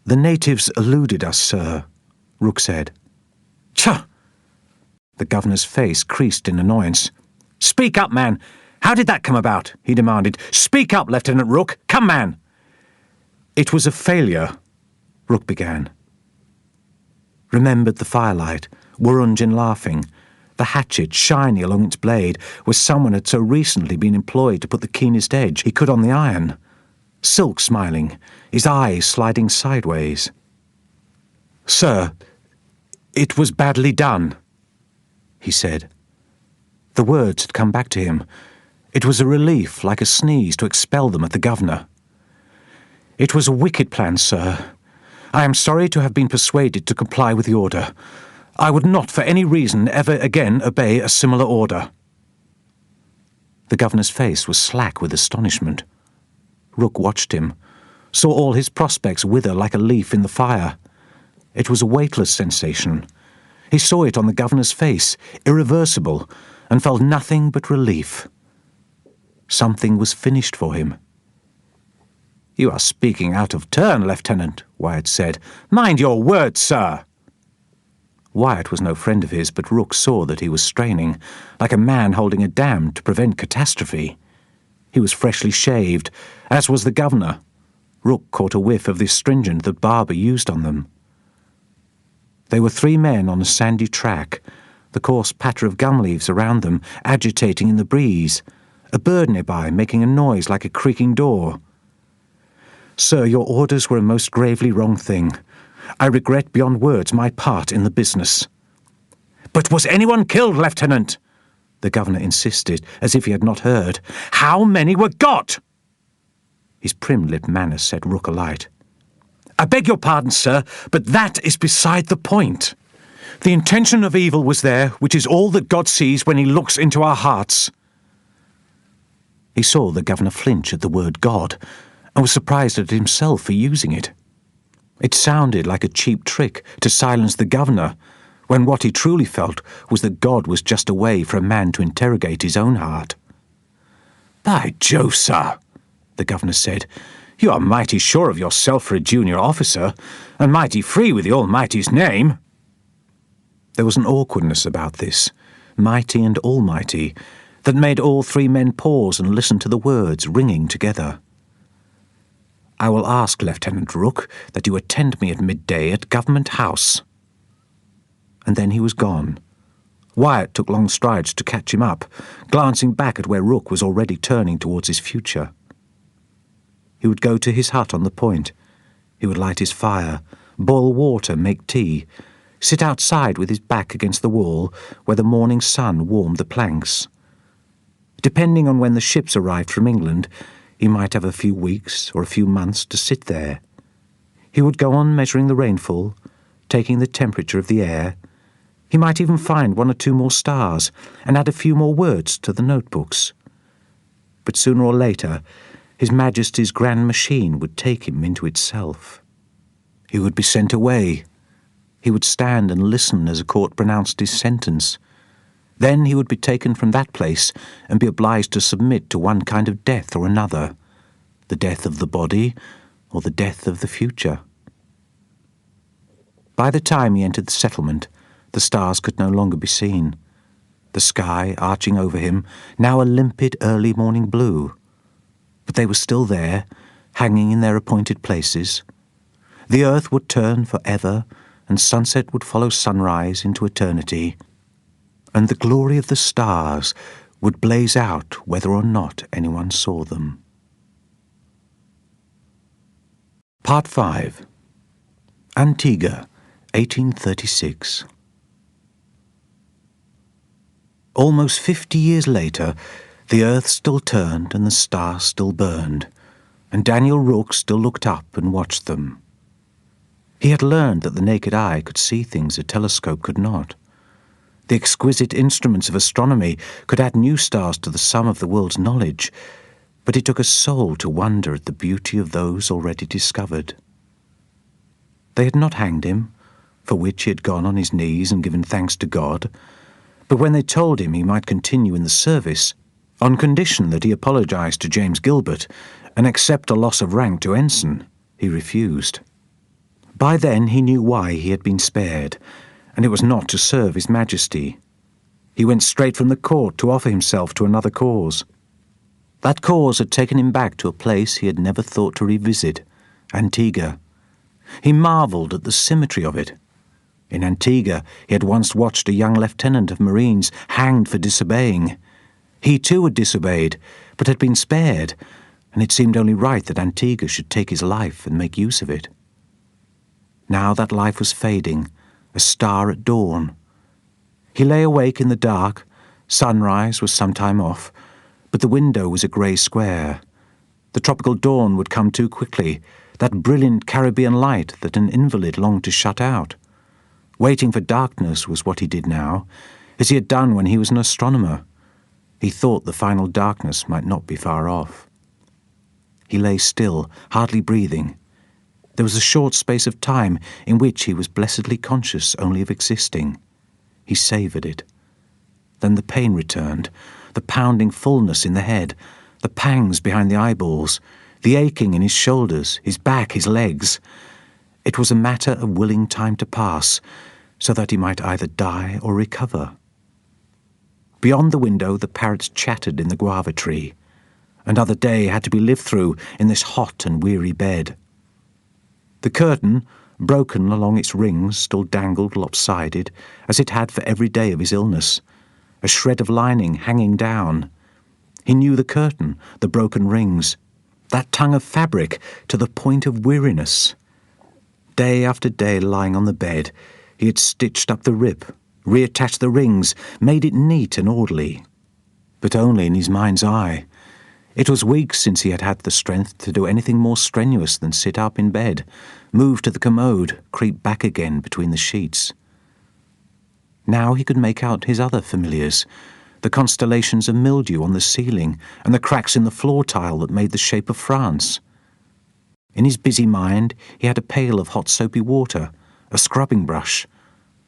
"The natives eluded us, sir," Rook said. "Tch!" The governor's face creased in annoyance. "Speak up, man! How did that come about?" he demanded. "Speak up, Lieutenant Rook! Come, man!" "It was a failure," Rook began. Remembered the firelight, Wurrungen laughing, the hatchet shiny along its blade, where someone had so recently been employed to put the keenest edge he could on the iron. Silk smiling, his eyes sliding sideways. "Sir, it was badly done," he said. The words had come back to him. It was a relief, like a sneeze, to expel them at the governor. "It was a wicked plan, sir. I am sorry to have been persuaded to comply with the order. I would not for any reason ever again obey a similar order." The governor's face was slack with astonishment. Rook watched him, saw all his prospects wither like a leaf in the fire. It was a weightless sensation. He saw it on the governor's face, irreversible, and felt nothing but relief. Something was finished for him. "You are speaking out of turn, Lieutenant," Wyatt said. "Mind your words, sir." Wyatt was no friend of his, but Rook saw that he was straining, like a man holding a dam to prevent catastrophe. He was freshly shaved, as was the governor. Rook caught a whiff of the astringent that Barber used on them. They were 3 men on a sandy track, the coarse patter of gum leaves around them agitating in the breeze, a bird nearby making a noise like a creaking door. "Sir, your orders were a most gravely wrong thing. I regret beyond words my part in the business." "But was anyone killed, Lieutenant?" the governor insisted, as if he had not heard. "How many were got?" His prim-lipped manner set Rook alight. "I beg your pardon, sir, but that is beside the point. The intention of evil was there, which is all that God sees when he looks into our hearts." He saw the governor flinch at the word God, and was surprised at himself for using it. It sounded like a cheap trick to silence the governor, when what he truly felt was that God was just a way for a man to interrogate his own heart. "By Jove, sir," the governor said, "you are mighty sure of yourself for a junior officer, and mighty free with the Almighty's name." There was an awkwardness about this, mighty and almighty, that made all 3 men pause and listen to the words ringing together. "I will ask Lieutenant Rook that you attend me at midday at Government House." And then he was gone. Wyatt took long strides to catch him up, glancing back at where Rook was already turning towards his future. He would go to his hut on the point. He would light his fire, boil water, make tea, sit outside with his back against the wall where the morning sun warmed the planks. Depending on when the ships arrived from England, he might have a few weeks or a few months to sit there. He would go on measuring the rainfall, taking the temperature of the air. He might even find 1 or 2 more stars and add a few more words to the notebooks. But sooner or later, His Majesty's grand machine would take him into itself. He would be sent away. He would stand and listen as a court pronounced his sentence. Then he would be taken from that place and be obliged to submit to one kind of death or another, the death of the body or the death of the future. By the time he entered the settlement, the stars could no longer be seen. The sky, arching over him, now a limpid early morning blue. But they were still there, hanging in their appointed places. The earth would turn forever, and sunset would follow sunrise into eternity, and the glory of the stars would blaze out whether or not anyone saw them. Part 5. Antigua, 1836. Almost 50 years later, the earth still turned and the stars still burned, and Daniel Rook still looked up and watched them. He had learned that the naked eye could see things a telescope could not. The exquisite instruments of astronomy could add new stars to the sum of the world's knowledge, but it took a soul to wonder at the beauty of those already discovered. They had not hanged him, for which he had gone on his knees and given thanks to God, but when they told him he might continue in the service, on condition that he apologized to James Gilbert and accept a loss of rank to ensign, he refused. By then he knew why he had been spared, and it was not to serve His Majesty. He went straight from the court to offer himself to another cause. That cause had taken him back to a place he had never thought to revisit, Antigua. He marvelled at the symmetry of it. In Antigua he had once watched a young lieutenant of Marines hanged for disobeying. He too had disobeyed, but had been spared, and it seemed only right that Antigua should take his life and make use of it. Now that life was fading, a star at dawn. He lay awake in the dark. Sunrise was some time off, but the window was a grey square. The tropical dawn would come too quickly, that brilliant Caribbean light that an invalid longed to shut out. Waiting for darkness was what he did now, as he had done when he was an astronomer. He thought the final darkness might not be far off. He lay still, hardly breathing. There was a short space of time in which he was blessedly conscious only of existing. He savoured it. Then the pain returned, the pounding fullness in the head, the pangs behind the eyeballs, the aching in his shoulders, his back, his legs. It was a matter of willing time to pass, so that he might either die or recover. Beyond the window the parrots chattered in the guava tree. Another day had to be lived through in this hot and weary bed. The curtain, broken along its rings, still dangled lopsided, as it had for every day of his illness, a shred of lining hanging down. He knew the curtain, the broken rings, that tongue of fabric to the point of weariness. Day after day lying on the bed, he had stitched up the rib, reattached the rings, made it neat and orderly. But only in his mind's eye. It was weeks since he had had the strength to do anything more strenuous than sit up in bed, move to the commode, creep back again between the sheets. Now he could make out his other familiars, the constellations of mildew on the ceiling and the cracks in the floor tile that made the shape of France. In his busy mind he had a pail of hot soapy water, a scrubbing brush.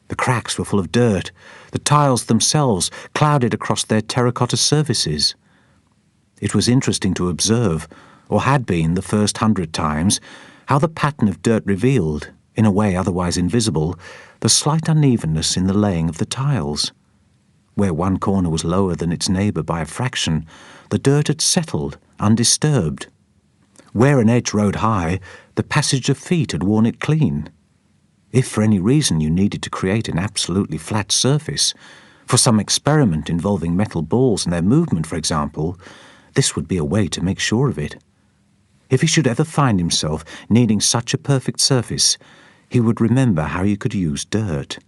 The cracks were full of dirt, the tiles themselves clouded across their terracotta surfaces. It was interesting to observe, or had been the first 100 times, how the pattern of dirt revealed, in a way otherwise invisible, the slight unevenness in the laying of the tiles. Where one corner was lower than its neighbour by a fraction, the dirt had settled, undisturbed. Where an edge rode high, the passage of feet had worn it clean. If for any reason you needed to create an absolutely flat surface, for some experiment involving metal balls and their movement, for example, this would be a way to make sure of it. If he should ever find himself needing such a perfect surface, he would remember how you could use dirt.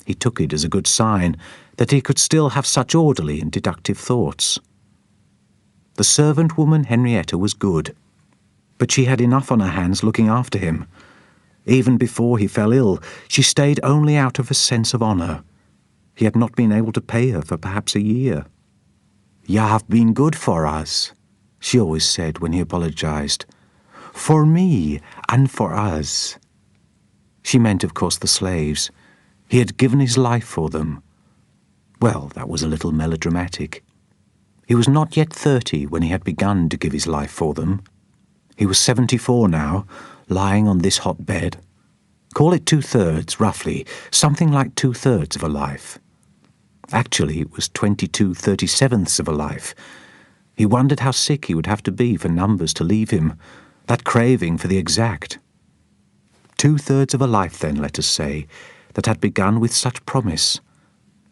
He took it as a good sign that he could still have such orderly and deductive thoughts. The servant woman Henrietta was good, but she had enough on her hands looking after him. Even before he fell ill, she stayed only out of a sense of honour. He had not been able to pay her for perhaps a year. "You have been good for us," she always said when he apologised. "For me and for us." She meant, of course, the slaves. He had given his life for them. Well, that was a little melodramatic. He was not yet 30 when he had begun to give his life for them. He was 74 now, lying on this hot bed. Call it 2/3, roughly, something like 2/3 of a life. Actually, it was 22/37 of a life. He wondered how sick he would have to be for numbers to leave him, that craving for the exact. 2/3 of a life, then, let us say, that had begun with such promise.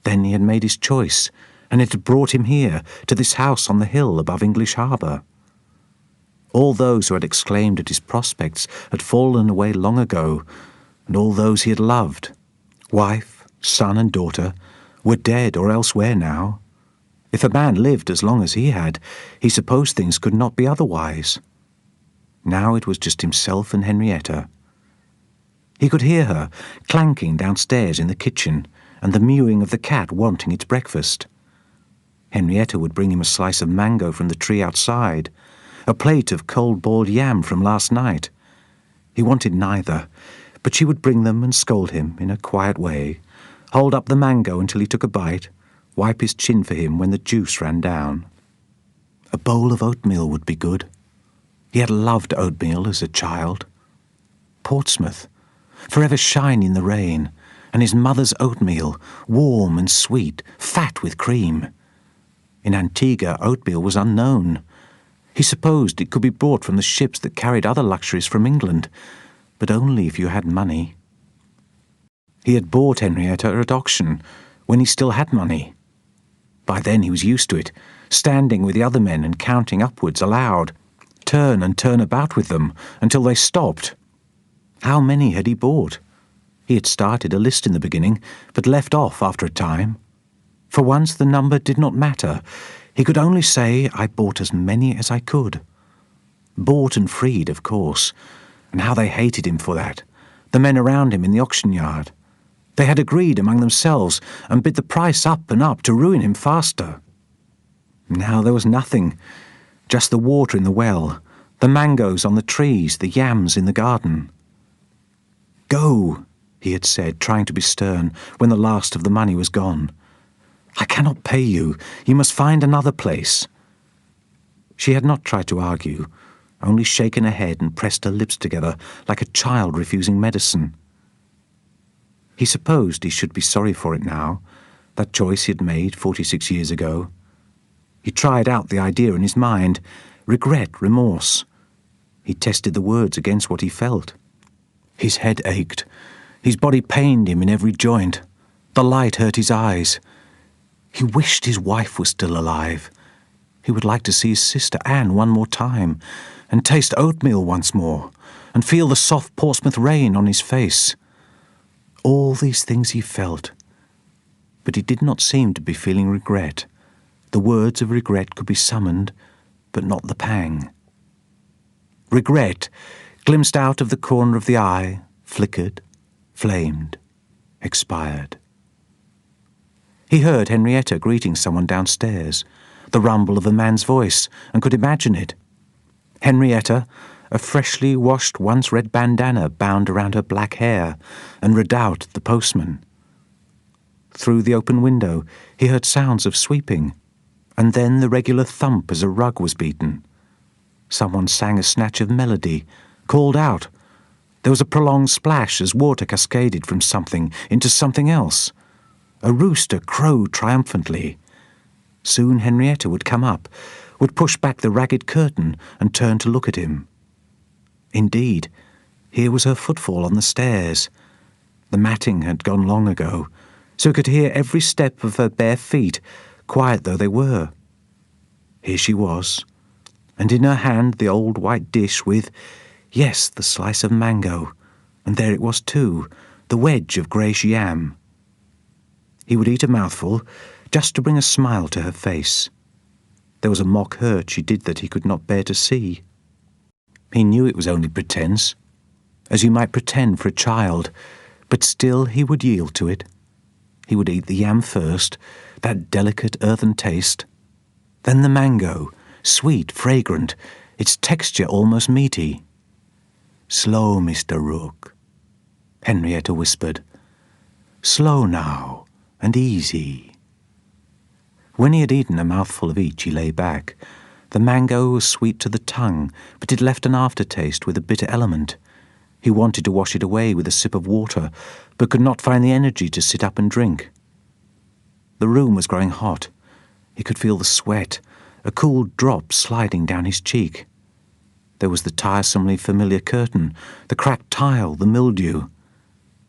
Then he had made his choice, and it had brought him here, to this house on the hill above English Harbour. All those who had exclaimed at his prospects had fallen away long ago, and all those he had loved, wife, son and daughter, were dead or elsewhere now. If a man lived as long as he had, he supposed things could not be otherwise. Now it was just himself and Henrietta. He could hear her clanking downstairs in the kitchen, and the mewing of the cat wanting its breakfast. Henrietta would bring him a slice of mango from the tree outside, a plate of cold boiled yam from last night. He wanted neither, but she would bring them and scold him in a quiet way, hold up the mango until he took a bite, wipe his chin for him when the juice ran down. A bowl of oatmeal would be good. He had loved oatmeal as a child. Portsmouth, forever shiny in the rain, and his mother's oatmeal, warm and sweet, fat with cream. In Antigua, oatmeal was unknown. He supposed it could be brought from the ships that carried other luxuries from England, but only if you had money. He had bought Henrietta at auction, when he still had money. By then he was used to it, standing with the other men and counting upwards aloud, turn and turn about with them until they stopped. How many had he bought? He had started a list in the beginning, but left off after a time. For once the number did not matter. He could only say, I bought as many as I could. Bought and freed, of course, and how they hated him for that, the men around him in the auction yard. They had agreed among themselves and bid the price up and up to ruin him faster. Now there was nothing, just the water in the well, the mangoes on the trees, the yams in the garden. Go, he had said, trying to be stern, when the last of the money was gone. I cannot pay you. You must find another place. She had not tried to argue, only shaken her head and pressed her lips together like a child refusing medicine. He supposed he should be sorry for it now, that choice he had made 46 years ago. He tried out the idea in his mind, regret, remorse. He tested the words against what he felt. His head ached. His body pained him in every joint. The light hurt his eyes. He wished his wife was still alive. He would like to see his sister Anne one more time, and taste oatmeal once more, and feel the soft Portsmouth rain on his face. All these things he felt, but he did not seem to be feeling regret. The words of regret could be summoned, but not the pang. Regret, glimpsed out of the corner of the eye, flickered, flamed, expired. He heard Henrietta greeting someone downstairs, the rumble of a man's voice, and could imagine it. Henrietta, a freshly washed once-red bandana bound around her black hair, and Redout, the postman. Through the open window he heard sounds of sweeping, and then the regular thump as a rug was beaten. Someone sang a snatch of melody, called out. There was a prolonged splash as water cascaded from something into something else. A rooster crowed triumphantly. Soon Henrietta would come up, would push back the ragged curtain and turn to look at him. Indeed, here was her footfall on the stairs. The matting had gone long ago, so he could hear every step of her bare feet, quiet though they were. Here she was, and in her hand the old white dish with, yes, the slice of mango, and there it was too, the wedge of greyish yam. He would eat a mouthful, just to bring a smile to her face. There was a mock hurt she did that he could not bear to see. He knew it was only pretence, as you might pretend for a child, but still he would yield to it. He would eat the yam first, that delicate earthen taste, then the mango, sweet, fragrant, its texture almost meaty. Slow, Mr. Rook, Henrietta whispered. Slow now, and easy. When he had eaten a mouthful of each, he lay back. The mango was sweet to the tongue, but it left an aftertaste with a bitter element. He wanted to wash it away with a sip of water, but could not find the energy to sit up and drink. The room was growing hot. He could feel the sweat, a cool drop sliding down his cheek. There was the tiresomely familiar curtain, the cracked tile, the mildew.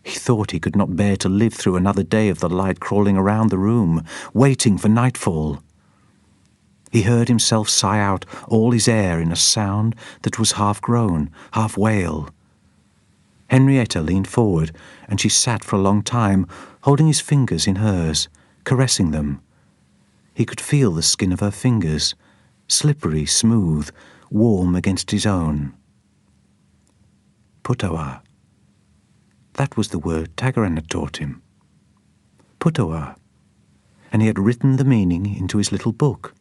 He thought he could not bear to live through another day of the light crawling around the room, waiting for nightfall. He heard himself sigh out all his air in a sound that was half groan, half wail. Henrietta leaned forward, and she sat for a long time, holding his fingers in hers, caressing them. He could feel the skin of her fingers, slippery, smooth, warm against his own. Putowa. That was the word Tagaran had taught him. Putowa. And he had written the meaning into his little book.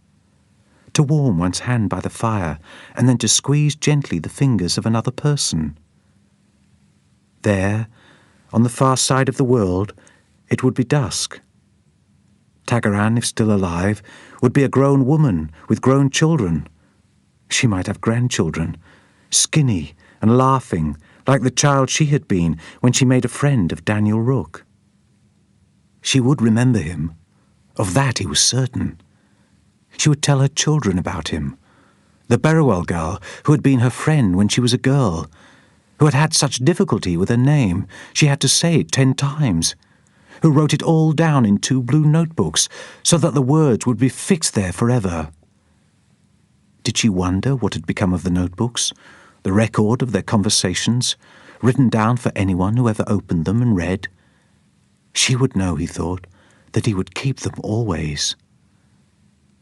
To warm one's hand by the fire, and then to squeeze gently the fingers of another person. There, on the far side of the world, it would be dusk. Tagaran, if still alive, would be a grown woman with grown children. She might have grandchildren, skinny and laughing, like the child she had been when she made a friend of Daniel Rook. She would remember him. Of that he was certain. She would tell her children about him. The Berrowell girl who had been her friend when she was a girl, who had had such difficulty with her name she had to say it 10 times, who wrote it all down in 2 blue notebooks so that the words would be fixed there forever. Did she wonder what had become of the notebooks, the record of their conversations, written down for anyone who ever opened them and read? She would know, he thought, that he would keep them always.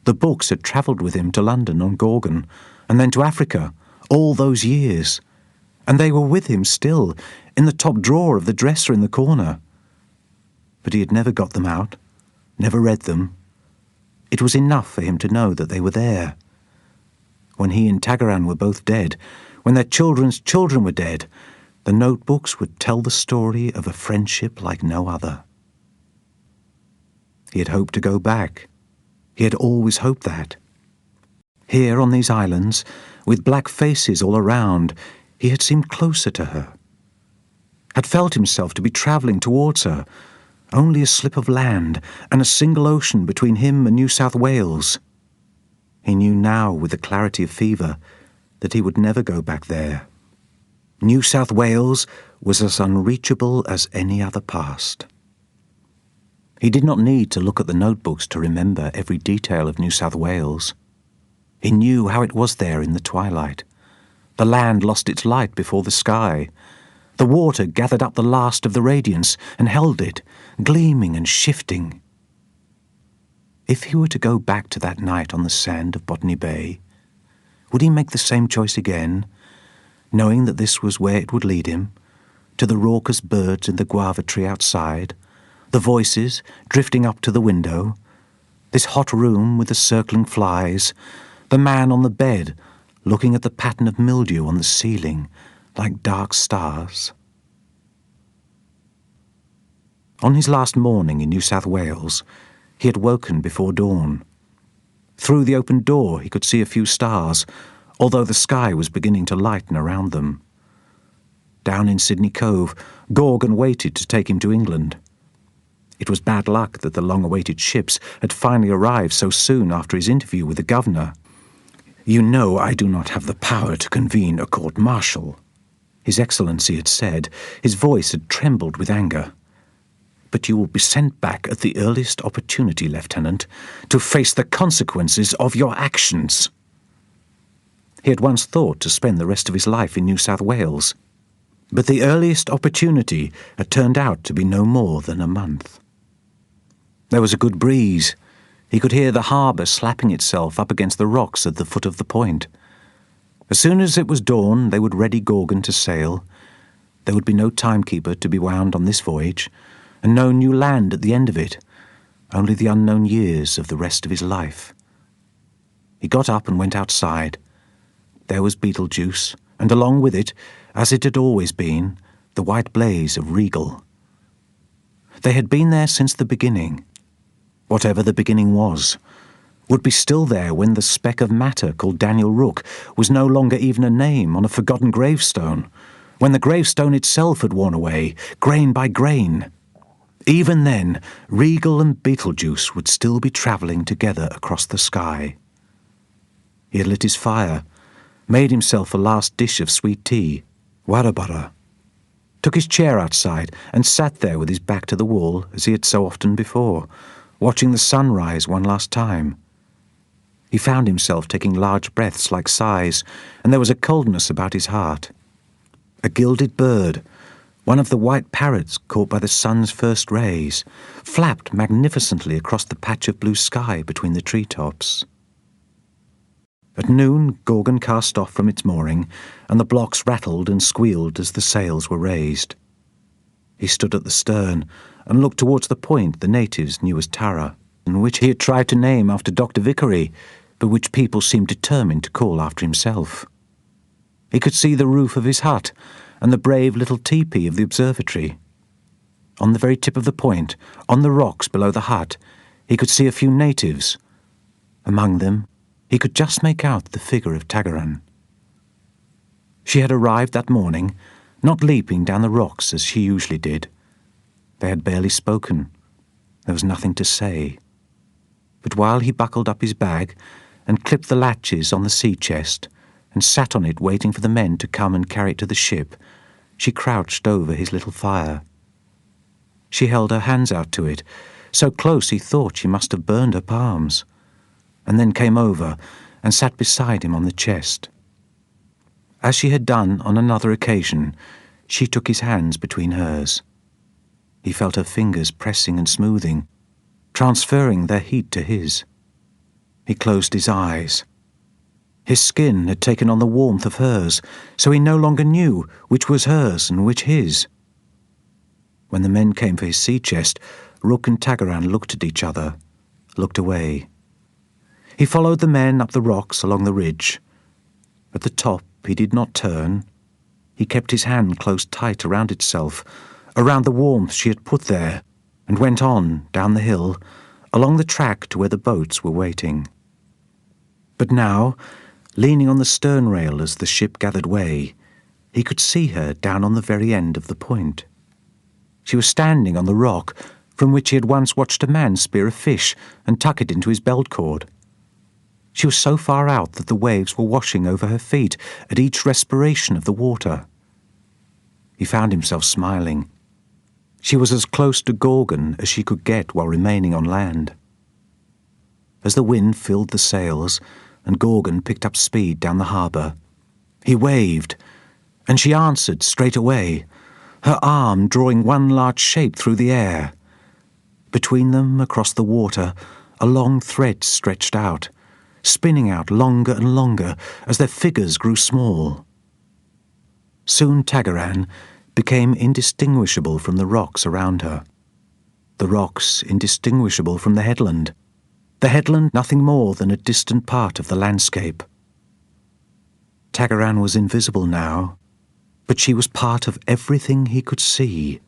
The books had travelled with him to London on Gorgon, and then to Africa, all those years, and they were with him still, in the top drawer of the dresser in the corner. But he had never got them out, never read them. It was enough for him to know that they were there. When he and Tagaran were both dead, when their children's children were dead, the notebooks would tell the story of a friendship like no other. He had hoped to go back. He had always hoped that. Here on these islands, with black faces all around, he had seemed closer to her, had felt himself to be travelling towards her, only a slip of land and a single ocean between him and New South Wales. He knew now, with the clarity of fever, that he would never go back there. New South Wales was as unreachable as any other past. He did not need to look at the notebooks to remember every detail of New South Wales. He knew how it was there in the twilight. The land lost its light before the sky. The water gathered up the last of the radiance and held it, gleaming and shifting. If he were to go back to that night on the sand of Botany Bay, would he make the same choice again, knowing that this was where it would lead him, to the raucous birds in the guava tree outside, the voices drifting up to the window, this hot room with the circling flies, the man on the bed looking at the pattern of mildew on the ceiling like dark stars? On his last morning in New South Wales, he had woken before dawn. Through the open door he could see a few stars, although the sky was beginning to lighten around them. Down in Sydney Cove, Gorgon waited to take him to England. It was bad luck that the long-awaited ships had finally arrived so soon after his interview with the governor. "You know I do not have the power to convene a court-martial," His Excellency had said. His voice had trembled with anger. "But you will be sent back at the earliest opportunity, Lieutenant, to face the consequences of your actions." He had once thought to spend the rest of his life in New South Wales, but the earliest opportunity had turned out to be no more than a month. There was a good breeze. He could hear the harbour slapping itself up against the rocks at the foot of the point. As soon as it was dawn, they would ready Gorgon to sail. There would be no timekeeper to be wound on this voyage, and no new land at the end of it, only the unknown years of the rest of his life. He got up and went outside. There was Beetlejuice, and along with it, as it had always been, the white blaze of Regal. They had been there since the beginning. Whatever the beginning was, would be still there when the speck of matter called Daniel Rook was no longer even a name on a forgotten gravestone, when the gravestone itself had worn away, grain by grain. Even then, Regal and Beetlejuice would still be travelling together across the sky. He had lit his fire, made himself a last dish of sweet tea, warabara, took his chair outside and sat there with his back to the wall as he had so often before, watching the sun rise one last time. He found himself taking large breaths like sighs, and there was a coldness about his heart. A gilded bird, one of the white parrots caught by the sun's first rays, flapped magnificently across the patch of blue sky between the treetops. At noon, Gorgon cast off from its mooring, and the blocks rattled and squealed as the sails were raised. He stood at the stern and looked towards the point the natives knew as Tara, and which he had tried to name after Dr. Vickery, but which people seemed determined to call after himself. He could see the roof of his hut and the brave little tepee of the observatory. On the very tip of the point, on the rocks below the hut, he could see a few natives. Among them, he could just make out the figure of Tagaran. She had arrived that morning, not leaping down the rocks as she usually did. They had barely spoken. There was nothing to say. But while he buckled up his bag and clipped the latches on the sea chest and sat on it waiting for the men to come and carry it to the ship, she crouched over his little fire. She held her hands out to it, so close he thought she must have burned her palms, and then came over and sat beside him on the chest. As she had done on another occasion, she took his hands between hers. He felt her fingers pressing and smoothing, transferring their heat to his. He closed his eyes. His skin had taken on the warmth of hers, so he no longer knew which was hers and which his. When the men came for his sea chest, Rook and Tagaran looked at each other, looked away. He followed the men up the rocks along the ridge. At the top he did not turn. He kept his hand close tight around itself, around the warmth she had put there, and went on down the hill, along the track to where the boats were waiting. But now, leaning on the stern rail as the ship gathered way, he could see her down on the very end of the point. She was standing on the rock from which he had once watched a man spear a fish and tuck it into his belt cord. She was so far out that the waves were washing over her feet at each respiration of the water. He found himself smiling. She was as close to Gorgon as she could get while remaining on land. As the wind filled the sails and Gorgon picked up speed down the harbour, he waved, and she answered straight away, her arm drawing one large shape through the air. Between them, across the water, a long thread stretched out, spinning out longer and longer as their figures grew small. Soon Tagaran became indistinguishable from the rocks around her. The rocks indistinguishable from the headland nothing more than a distant part of the landscape. Tagaran was invisible now, but she was part of everything he could see,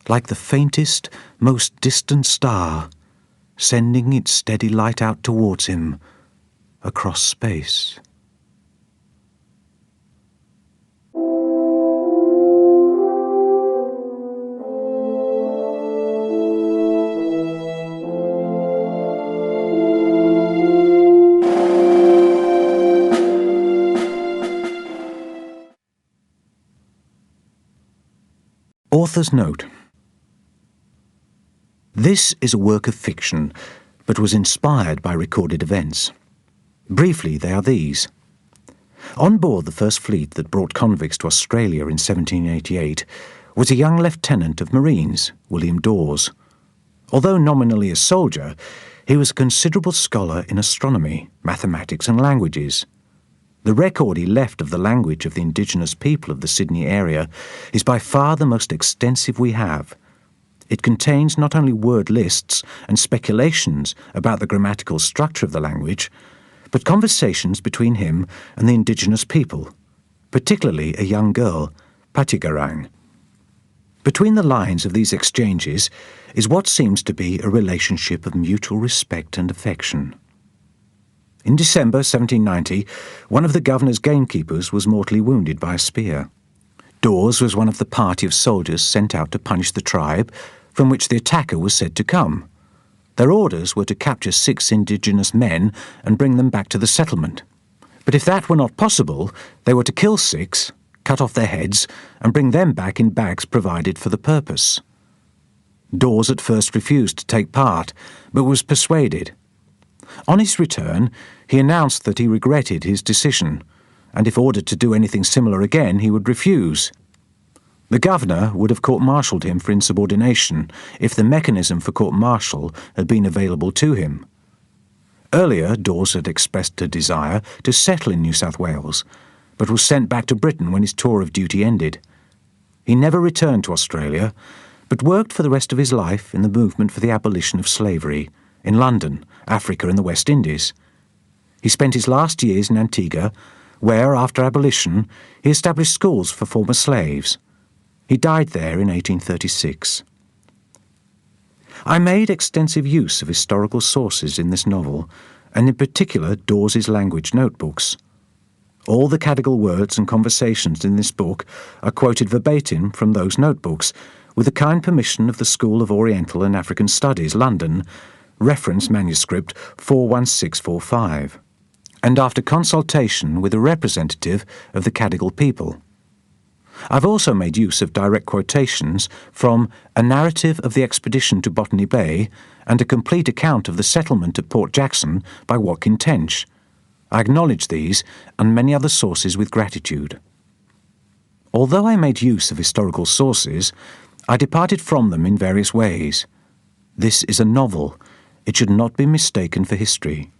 like the faintest, most distant star, sending its steady light out towards him, across space. Author's note. This is a work of fiction, but was inspired by recorded events. Briefly, they are these. On board the first fleet that brought convicts to Australia in 1788 was a young lieutenant of Marines, William Dawes. Although nominally a soldier, he was a considerable scholar in astronomy, mathematics and languages. The record he left of the language of the indigenous people of the Sydney area is by far the most extensive we have. It contains not only word lists and speculations about the grammatical structure of the language, but conversations between him and the indigenous people, particularly a young girl, Patigarang. Between the lines of these exchanges is what seems to be a relationship of mutual respect and affection. In December 1790, one of the governor's gamekeepers was mortally wounded by a spear. Dawes was one of the party of soldiers sent out to punish the tribe from which the attacker was said to come. Their orders were to capture 6 indigenous men and bring them back to the settlement. But if that were not possible, they were to kill 6, cut off their heads, and bring them back in bags provided for the purpose. Dawes at first refused to take part, but was persuaded. On his return, he announced that he regretted his decision, and if ordered to do anything similar again, he would refuse. The governor would have court-martialed him for insubordination if the mechanism for court-martial had been available to him. Earlier, Dawes had expressed a desire to settle in New South Wales, but was sent back to Britain when his tour of duty ended. He never returned to Australia, but worked for the rest of his life in the movement for the abolition of slavery in London, Africa and the West Indies. He spent his last years in Antigua, where, after abolition, he established schools for former slaves. He died there in 1836. I made extensive use of historical sources in this novel, and in particular Dawes's language notebooks. All the Cadigal words and conversations in this book are quoted verbatim from those notebooks, with the kind permission of the School of Oriental and African Studies, London, reference manuscript 41645, and after consultation with a representative of the Cadigal people. I've also made use of direct quotations from A Narrative of the Expedition to Botany Bay and a complete account of the settlement at Port Jackson by Watkin Tench. I acknowledge these and many other sources with gratitude. Although I made use of historical sources, I departed from them in various ways. This is a novel. It should not be mistaken for history.